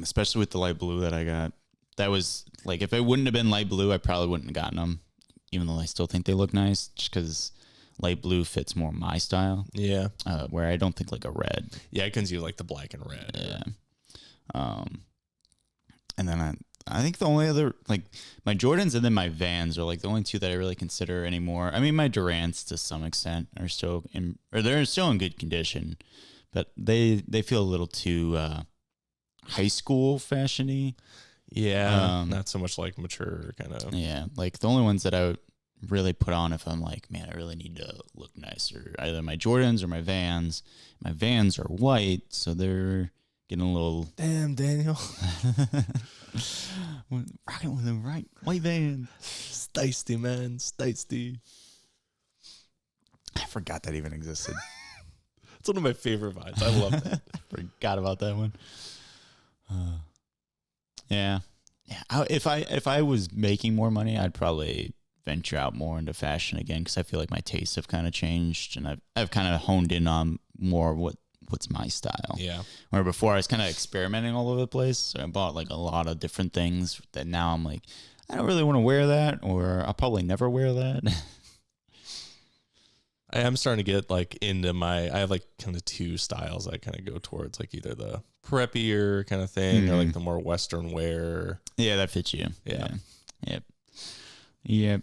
Especially with the light blue that I got. That was, like, if it wouldn't have been light blue, I probably wouldn't have gotten them. Even though I still think they look nice, just because light blue fits more my style. Yeah. Where I don't think like a red. Yeah, I couldn't see like the black and red. Yeah. And then I think the only other, like, my Jordans and then my Vans are like the only two that I really consider anymore. I mean, my Durants to some extent are still they're still in good condition, but they feel a little too high school fashion-y. Yeah, not so much like mature kind of. Yeah, like the only ones that I would really put on if I'm like, man, I really need to look nice, or either my Jordans or my Vans. My Vans are white, so they're getting a little. Damn, Daniel. Rocking with the right white Vans. Steisty, man. Steisty. I forgot that even existed. It's one of my favorite vines. I love that. Forgot about that one. Yeah. If I was making more money, I'd probably venture out more into fashion again, because I feel like my tastes have kind of changed, and I've kind of honed in on more what's my style. Yeah. Where before I was kind of experimenting all over the place, so I bought like a lot of different things that now I'm like, I don't really want to wear that, or I'll probably never wear that. I am starting to get like into I have like kind of two styles I kind of go towards, like either the preppier kind of thing or like the more Western wear. Yeah, that fits you. Yeah. Yep.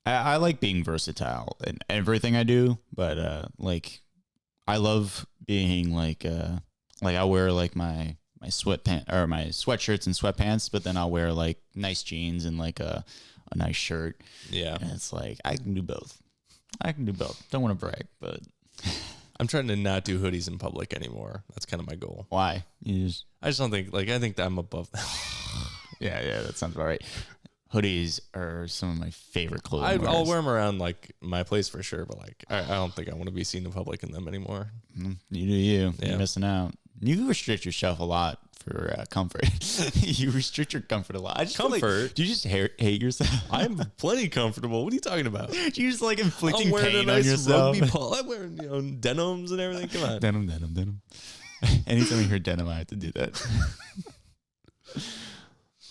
I like being versatile in everything I do, but like I love being like I'll wear like my sweatpants or my sweatshirts and sweatpants, but then I'll wear like nice jeans and like a nice shirt. Yeah. And it's like I can do both. Don't want to brag, but I'm trying to not do hoodies in public anymore. That's kind of my goal. Why? I just don't think I think that I'm above that. Yeah, that sounds about right. Hoodies are some of my favorite clothing. I'll wear them around like my place for sure, but like I don't think I want to be seen in public in them anymore. You do you. Yeah. You're missing out. You restrict yourself a lot for comfort. You restrict your comfort a lot. I just feel Comfort? like, do you just hate yourself? I'm plenty comfortable. What are you talking about? You just like inflicting I'm wearing pain a nice on yourself. rugby polo. I'm wearing denims and everything. Come on. Denim. Anytime you hear denim, I have to do that.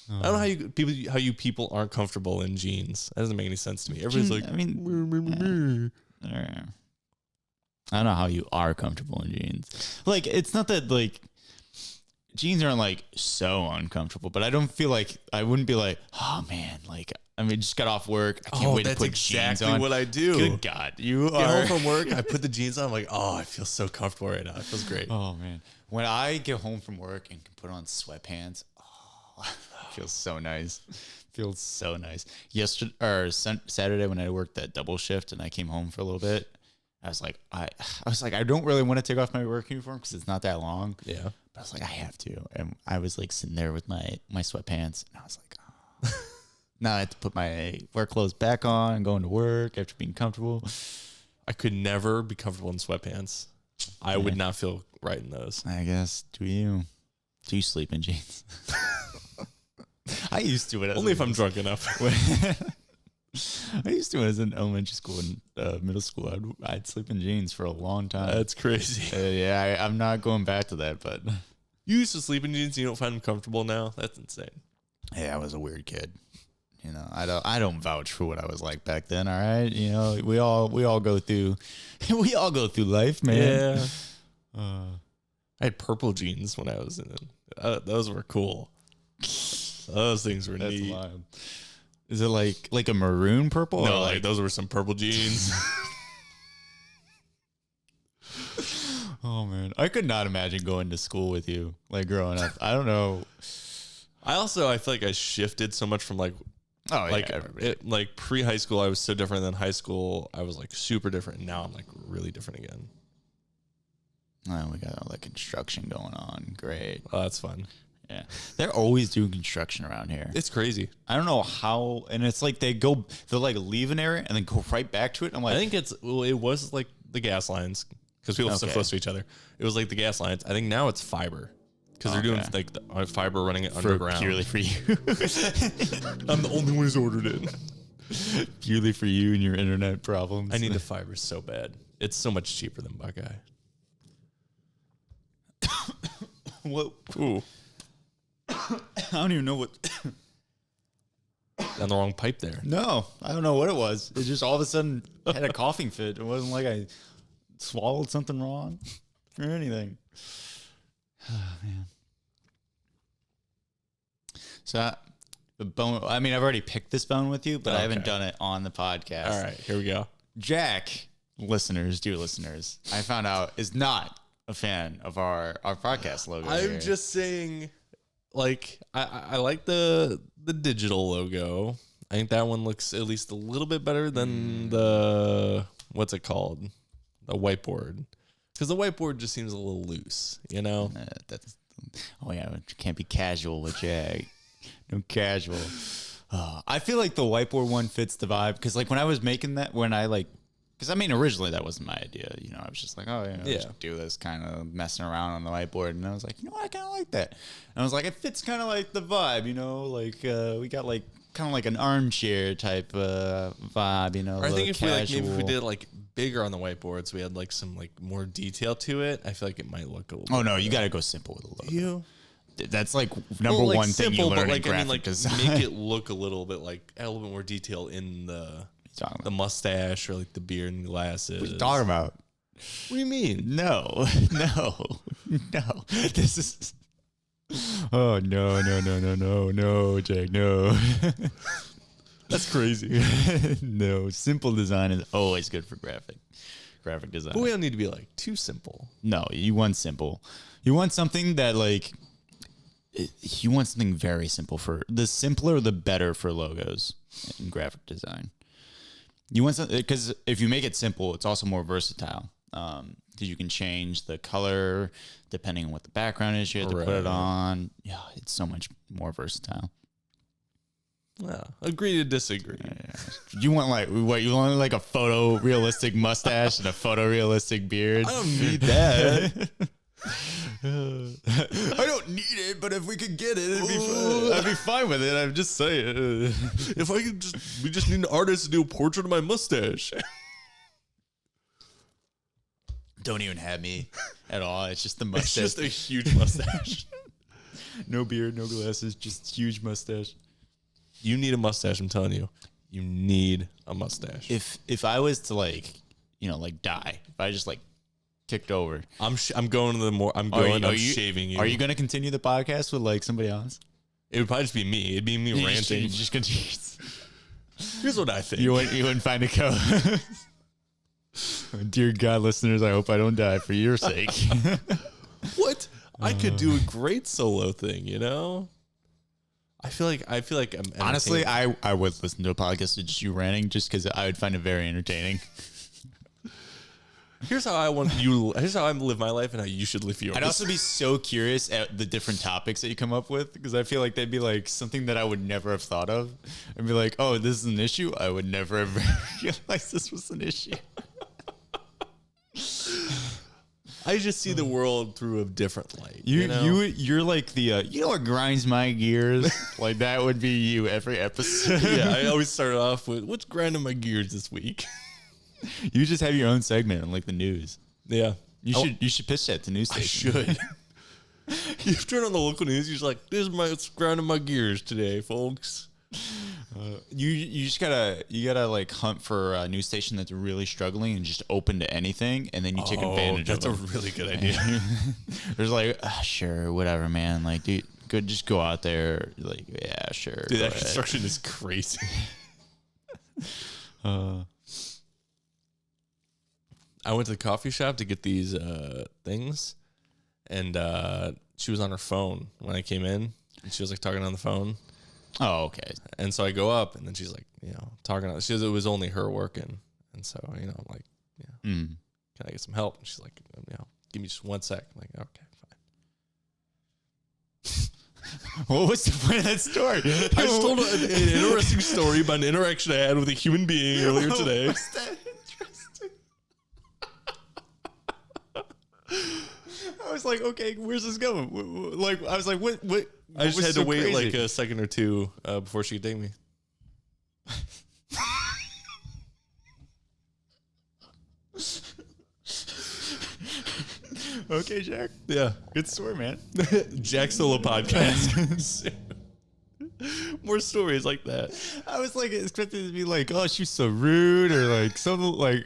I don't know how you people aren't comfortable in jeans. That doesn't make any sense to me. Everybody's like, I don't know how you are comfortable in jeans. Like, it's not that like jeans aren't like so uncomfortable, but I don't feel like I wouldn't be like, oh man, like I mean, just got off work. I can't wait to put jeans on. That's exactly what I do. Good God, you Get are home from work. I put the jeans on. I'm like, oh, I feel so comfortable right now. It feels great. Oh man, when I get home from work and can put on sweatpants, it feels so nice. Feels so nice. Yesterday or Saturday when I worked that double shift and I came home for a little bit, I was like, I don't really want to take off my work uniform because it's not that long. Yeah. But I was like, I have to. And I was like sitting there with my sweatpants, and I was like, oh. Now I have to put my work clothes back on and going to work after being comfortable. I could never be comfortable in sweatpants. I would not feel right in those. I guess. Do you sleep in jeans? I used to it. Only if I'm drunk enough. I used to when I was in elementary school and middle school. I'd sleep in jeans for a long time. That's crazy. Yeah, I'm not going back to that, but You used to sleep in jeans and you don't find them comfortable now? That's insane. yeah, I was a weird kid. You know, I don't vouch for what I was like back then. All right, you know, we all go through life, man. Yeah. I had purple jeans when I was in it. Those were cool. Those things were neat. Wild. Is it like a maroon purple? No, or like those were some purple jeans. Oh man, I could not imagine going to school with you, like growing up. I don't know. I feel like I shifted so much from like pre high school. I was so different than high school. I was like super different. And now I'm like really different again. Oh, we got all that construction going on. Great. Oh, that's fun. Yeah, they're always doing construction around here. It's crazy. I don't know how, and it's like they'll like leave an area and then go right back to it. I'm like, I think it was like the gas lines because people live so close to each other. It was like the gas lines. I think now it's fiber because they're doing like the fiber running it underground. Purely for you. I'm the only one who's ordered it. Purely for you and your internet problems. I need the fiber so bad. It's so much cheaper than Buckeye. What? Ooh. I don't even know what. On the wrong pipe there. No, I don't know what it was. It just all of a sudden had a coughing fit. It wasn't like I swallowed something wrong or anything. Oh, man. So the bone. I mean, I've already picked this bone with you, but I haven't done it on the podcast. All right, here we go. Jack, dear listeners, I found out is not a fan of our podcast logo. I'm just saying, like, I like the digital logo. I think that one looks at least a little bit better than the, what's it called? The whiteboard. Because the whiteboard just seems a little loose, you know? Oh, yeah, it can't be casual with Jack. No casual. I feel like the whiteboard one fits the vibe. Because, like, when I was making that, because I mean, originally that wasn't my idea. You know, I was just like, oh, just do this kind of messing around on the whiteboard. And I was like, you know what? I kind of like that. And I was like, it fits kind of like the vibe, you know, like we got like kind of like an armchair type vibe, you know. Or I think if we did like bigger on the whiteboard, so we had like some like more detail to it, I feel like it might look a little. Oh no, you got to go simple with a logo. You. That's like number one thing you learn in graphic design. Make it look a little bit like add a little bit more detail in the mustache or like the beard and glasses. What are you talking about? What do you mean? No. This is. Oh no, Jack, no. That's crazy. No, simple design is always good for graphic design. But we don't need to be like too simple. No, you want simple. You want something that like. You want something very simple. For the simpler, the better for logos in graphic design. You want something because if you make it simple, it's also more versatile. Because you can change the color depending on what the background is. You have to put it on. Yeah, it's so much more versatile. Yeah, agree to disagree. Yeah. You want like what? You want like a photorealistic mustache and a photorealistic beard? I don't need that. I don't need it, but if we could get it, I'd be fine with it. I'm just saying. If I could we just need an artist to do a portrait of my mustache. Don't even have me at all. It's just the mustache. It's just a huge mustache. No beard, no glasses, just huge mustache. You need a mustache, I'm telling you. You need a mustache. If I was to like die, if I just like kicked over, I'm going to I'm shaving you. Are you going to continue the podcast with like somebody else? It would probably just be me. It'd be me ranting. You just continue. Here's what I think. You wouldn't find a co. Dear God, listeners, I hope I don't die for your sake. What? I could do a great solo thing, you know? I feel like I'm honestly, I would listen to a podcast of just you ranting just because I would find it very entertaining. Here's how I live my life and how you should live yours. I'd also be so curious at the different topics that you come up with because I feel like they'd be like something that I would never have thought of. I'd be like, oh, this is an issue? I would never have realized this was an issue. I just see the world through a different light. You're like the you know what grinds my gears? Like that would be you every episode. Yeah, I always start off with what's grinding my gears this week. You just have your own segment on like the news. Yeah, You should pitch that to news station. I should. You turn on the local news. You're just like, this is what's grinding my gears today, folks. You just gotta like hunt for a news station that's really struggling and just open to anything, and then you take advantage of it. That's a really good idea. There's like, sure, whatever, man. Like, dude, just go out there. Like, yeah, sure. Dude, that construction is crazy. I went to the coffee shop to get these things, and she was on her phone when I came in, and she was like talking on the phone. Oh, okay. And so I go up, and then she's like, talking. She says it was only her working, and so I'm like, can I get some help? And she's like, give me just 1 sec. I'm like, okay, fine. What was the point of that story? I just told an interesting story about an interaction I had with a human being earlier today. Was that interesting? I was like, okay, where's this going? Like, I was like, what? I just had so to wait crazy? like a second or two before she could take me. Okay, Jack. Yeah. Good story, man. Jack Solo podcast. More stories like that. I was like expecting to be like, oh, she's so rude, or like something like,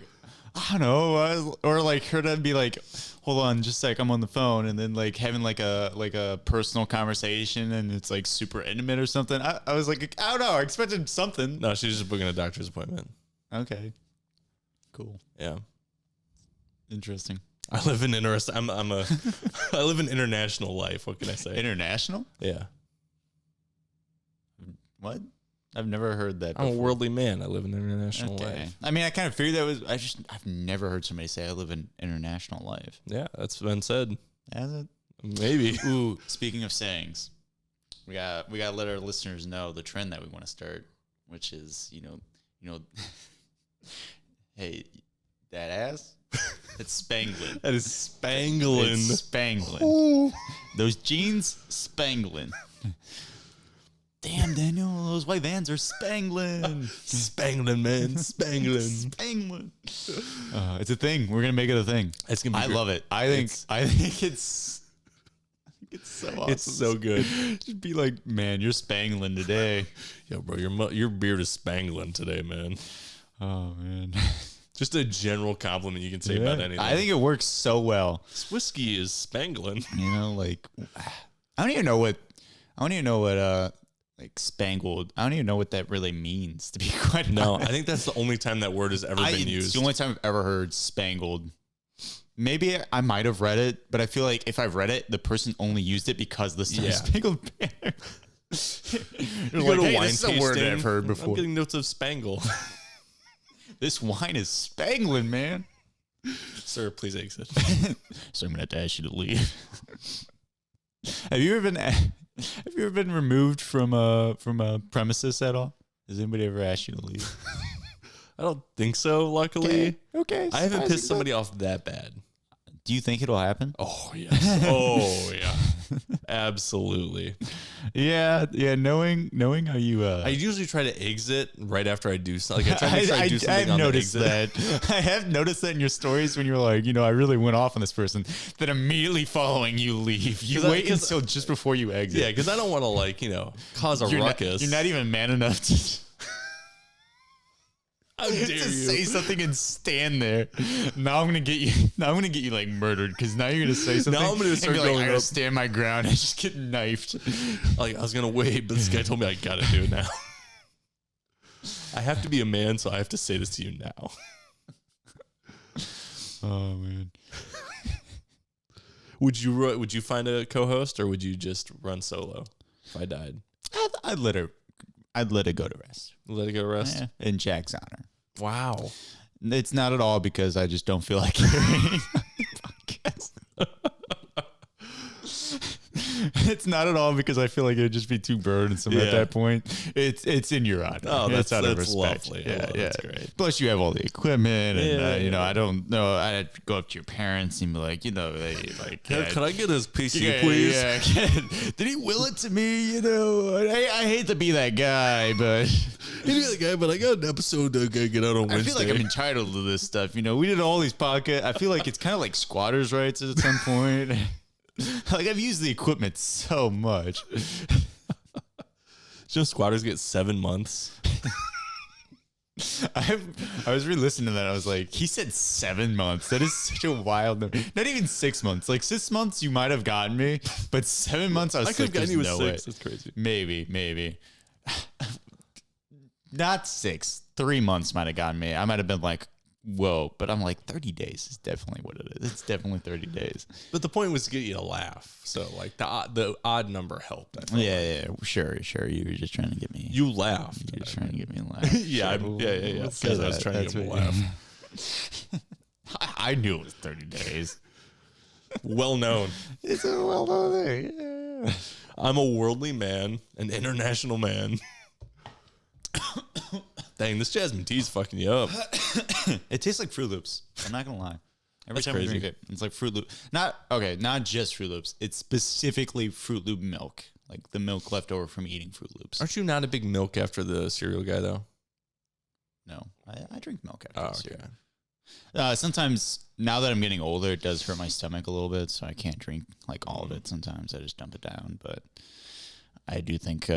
I don't know, or like her to be like, hold on, just like I'm on the phone, and then like having like a personal conversation, and it's like super intimate or something. I was like, I don't know, I expected something. No, she's just booking a doctor's appointment. Okay, cool, Yeah. Interesting. I live in I live an international life. What can I say? International? Yeah. What? I've never heard that. I'm a before. worldly man. I live an international Okay. life. I mean, I kind of figured that was. I've never heard somebody say I live an international life. Yeah, that's been said. Has it? Maybe. Ooh, speaking of sayings, we got to let our listeners know the trend that we want to start, which is you know, hey, that ass, it's spangling. That is spangling. It's spangling. Ooh. Those jeans, spangling. Damn, Daniel, those white vans are spangling. Spangling, man. Spangling. Spangling. It's a thing. We're gonna make it a thing. It's gonna be I great. love it. I think it's so awesome. It's so good. Just be like, man, you're spangling today. Yo, bro, your beard is spangling today, man. Oh man. Just a general compliment you can say about anything. I think it works so well. This whiskey is spangling. You know, like I don't even know what like spangled. I don't even know what that really means, to be quite No, honest. I think that's the only time that word has ever been It's used. the only time I've ever heard spangled. Maybe I might have read it, but I feel like if I've read it, the person only used it because the Yeah. spangled banner. You go to hey, wine this is a word tasting, I've heard I'm before. getting notes of spangle. This wine is spangling, man. Sir, please exit. So I'm gonna have to ask you to leave. Have you ever been removed from a premises at all? Has anybody ever asked you to leave? I don't think so, luckily. Okay. I haven't pissed somebody off that bad. Do you think it'll happen? Oh, yes. Oh, yeah. Absolutely. Yeah. Knowing how you. I usually try to exit right after I do something. Like I try to make sure I do something I've on noticed the exit. that. I have noticed that in your stories when you're like, I really went off on this person. That immediately following you leave, you wait until just before you exit. Yeah, because I don't want to cause a ruckus. You're not even man enough to. How dare to you say something and stand there. Now I'm gonna get you like murdered because now you're gonna say something. Now I'm gonna start and be like, going I gotta up. stand my ground and just get knifed. Like I was gonna wait, but this guy told me I gotta do it now. I have to be a man, so I have to say this to you now. Oh man. Would you find a co-host or would you just run solo if I died? I'd let it go to rest. Let it go rest. Yeah, in Jack's honor. Wow. It's not at all because I just don't feel like carrying the podcast. It's not at all because I feel like it'd just be too burdensome at that point. It's in your honor. Oh, that's out of that's respect. lovely. Yeah, yeah. That's great. Plus, you have all the equipment, and Yeah. I don't know. I'd go up to your parents and be like, they like, Can I get his PC, yeah, please? Yeah. Did he will it to me? I hate to be that guy, but But I got an episode to get out on Wednesday. I feel like I'm entitled to this stuff. We did all these podcasts. I feel like it's kind of like squatters' rights at some point. Like I've used the equipment so much. Squatters get 7 months. I was re-listening to that. I was like, he said 7 months. That is such a wild number. Not even 6 months. Like 6 months, you might have gotten me, but 7 months, I was could like, have gotten there's you with no 6. way. That's crazy. Maybe. Not 6. 3 months might have gotten me. I might have been like, whoa. But I'm like, 30 days is definitely what it is. It's definitely 30 days. But the point was to get you to laugh. So like the odd number helped. I felt like. Yeah. Sure. You were just trying to get me. You laughed. You're just trying to get me a laugh. Yeah, Sure. yeah. Because I was trying to get him a laugh. I knew it was 30 days. Well known. It's a well-known thing. Yeah. I'm a worldly man, an international man. Dang, this jasmine tea's fucking you up. It tastes like Fruit Loops. I'm not gonna lie. Every That's time crazy. I drink it, it's like Fruit Loop. Not just Fruit Loops. It's specifically Fruit Loop milk, like the milk left over from eating Fruit Loops. Aren't you not a big milk after the cereal guy, though? No, I drink milk after Oh, this okay. year. Sometimes, now that I'm getting older, it does hurt my stomach a little bit, so I can't drink like all of it. Sometimes I just dump it down, but I do think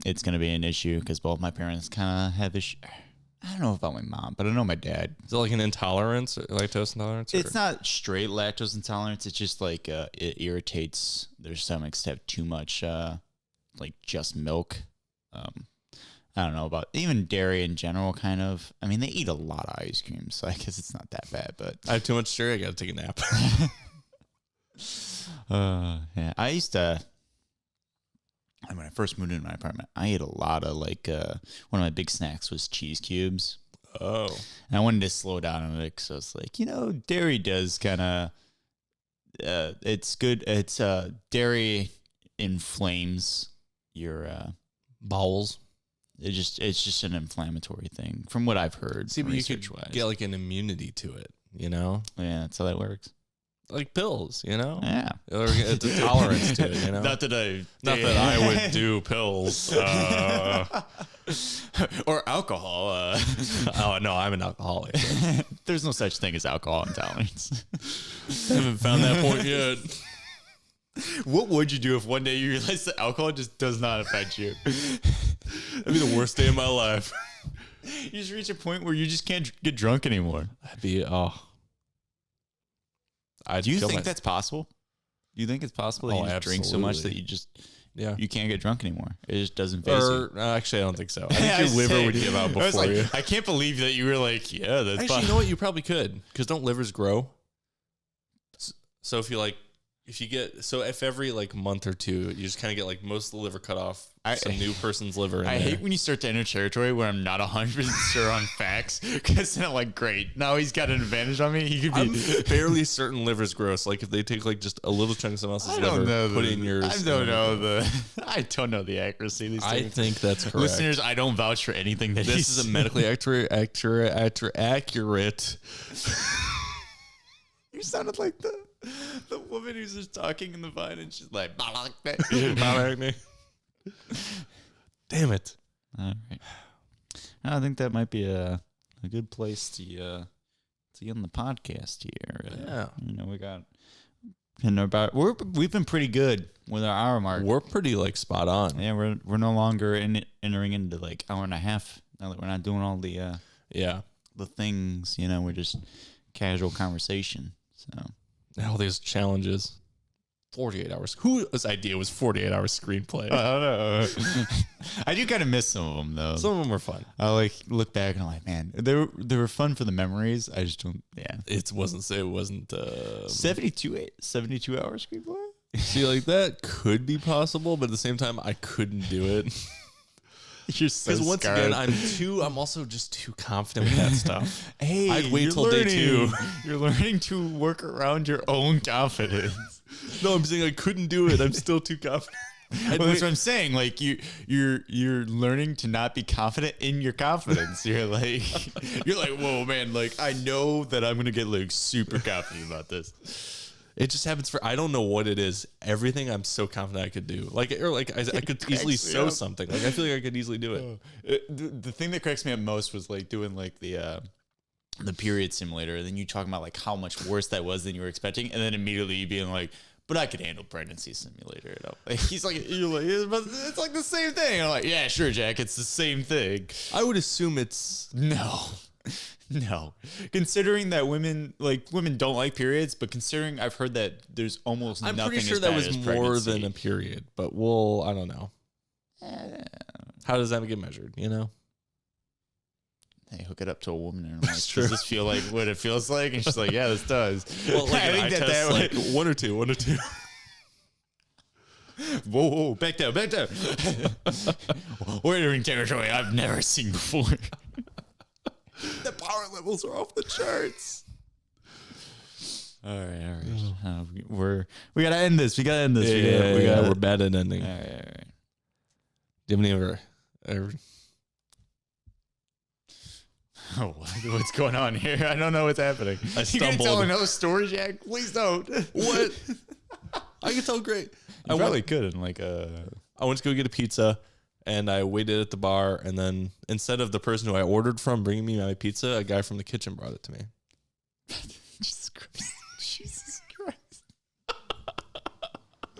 it's going to be an issue because both my parents kind of have issues. I don't know about my mom, but I know my dad. Is it like an intolerance, lactose intolerance? Or? It's not straight lactose intolerance. It's just like it irritates their stomachs to have too much like just milk. I don't know about even dairy in general, kind of. I mean, they eat a lot of ice cream, so I guess it's not that bad. But I have too much dairy. I got to take a nap. yeah, I used to. When I first moved into my apartment, I ate a lot of like one of my big snacks was cheese cubes. Oh, and I wanted to slow down on it because I was like, dairy does kind of. It's good. It's dairy inflames your bowels. It's just an inflammatory thing, from what I've heard. See, but you could research-wise. get like an immunity to it, Yeah, that's how that works. like pills, Yeah, or it's a tolerance to it, Not that I would do pills or alcohol. Oh no, I'm an alcoholic. There's no such thing as alcohol intolerance. Haven't found that point yet. What would you do if one day you realized that alcohol just does not affect you? That'd be the worst day of my life. You just reach a point where you just can't get drunk anymore. That'd be Do you think that's possible? Do you think it's possible that you just drink so much that you can't get drunk anymore? It just doesn't phase you. Actually, I don't think so. I think your liver would give out before you. I can't believe that you were like, yeah, that's Actually, fine. you know what? You probably could, because don't livers grow? So if every like month or two, you just kind of get like most of the liver cut off, some new person's liver. I hate when you start to enter territory where I'm not 100% sure on facts, because then I'm like, great, now he's got an advantage on me. He could be. I'm fairly certain livers grow. So like if they take like just a little chunk of someone else's liver, put in yours. I don't know the accuracy of these I things. think that's correct. Listeners, I don't vouch for anything that This is a medically accurate. You sounded like the woman who's just talking in the vine and she's like, damn it. All right. I think that might be a good place to end the podcast here. Yeah. We got we've been pretty good with our hour mark. We're pretty like spot on. Yeah, we're no longer entering into like hour and a half now that we're not doing all the the things. We're just casual conversation. So all these challenges. 48 hours. Whose idea was 48 hours screenplay? I don't know. I do kind of miss some of them though. Some of them were fun. I like look back and I'm like, man, they were fun for the memories. I just don't. Yeah, it wasn't 72 hour screenplay. See, like that could be possible, but at the same time, I couldn't do it. You're so Because once scarred. again, I'm also just too confident with that stuff. Hey, I'd wait you're till day learning. 2. You're learning to work around your own confidence. No, I'm saying I couldn't do it. I'm still too confident. Well, that's what I'm saying. Like you're learning to not be confident in your confidence. You're like, whoa, man. Like I know that I'm gonna get like super confident about this. It just happens I don't know what it is. Everything I'm so confident I could do. I could easily sew something. Like I feel like I could easily do it. The thing that cracks me up most was like doing like the period simulator. And then you talking about like how much worse that was than you were expecting, and then immediately you being like, but I could handle pregnancy simulator. You know? Like he's like, you're like, it's like the same thing. I'm like, yeah, sure, Jack, it's the same thing. I would assume it's no. Considering that women don't like periods, but considering I've heard that there's almost I'm nothing pretty sure as that bad was as more pregnancy. than a period, but I don't know. How does that get measured? You know? Hey, hook it up to a woman and I'm like, That's true. does this feel like what it feels like? And she's like, yeah, this does. Well, like I think that like one or two. Whoa, back down. We're entering territory I've never seen before. The power levels are off the charts. All right. We gotta end this. Yeah, we're bad at ending. All right. Do you have any ever? Oh, what's going on here? I don't know what's happening. I You gonna tell stumbled. another story, Jack? Please don't. What? I can tell great. I probably could in like I went to go get a pizza, and I waited at the bar, and then instead of the person who I ordered from bringing me my pizza, a guy from the kitchen brought it to me. Jesus Christ. Jesus Christ.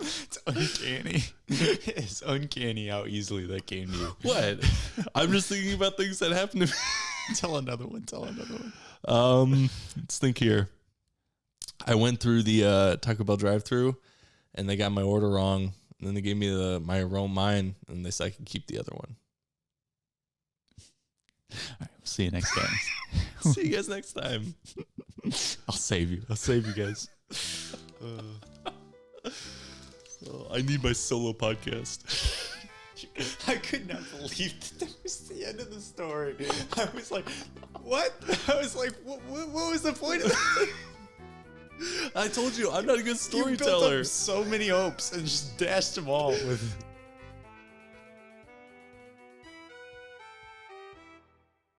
It's uncanny. It's uncanny how easily that came to you. What? I'm just thinking about things that happened to me. Tell another one. Let's think here. I went through the Taco Bell drive-thru, and they got my order wrong. And then they gave me mine, and they said I could keep the other one. All right, we'll see you next time. See you guys next time. I'll save you guys. I need my solo podcast. I could not believe that was the end of the story. I was like, what? I was like, what was the point of that? I told you, I'm not a good You built storyteller. up so many hopes and just dashed them all with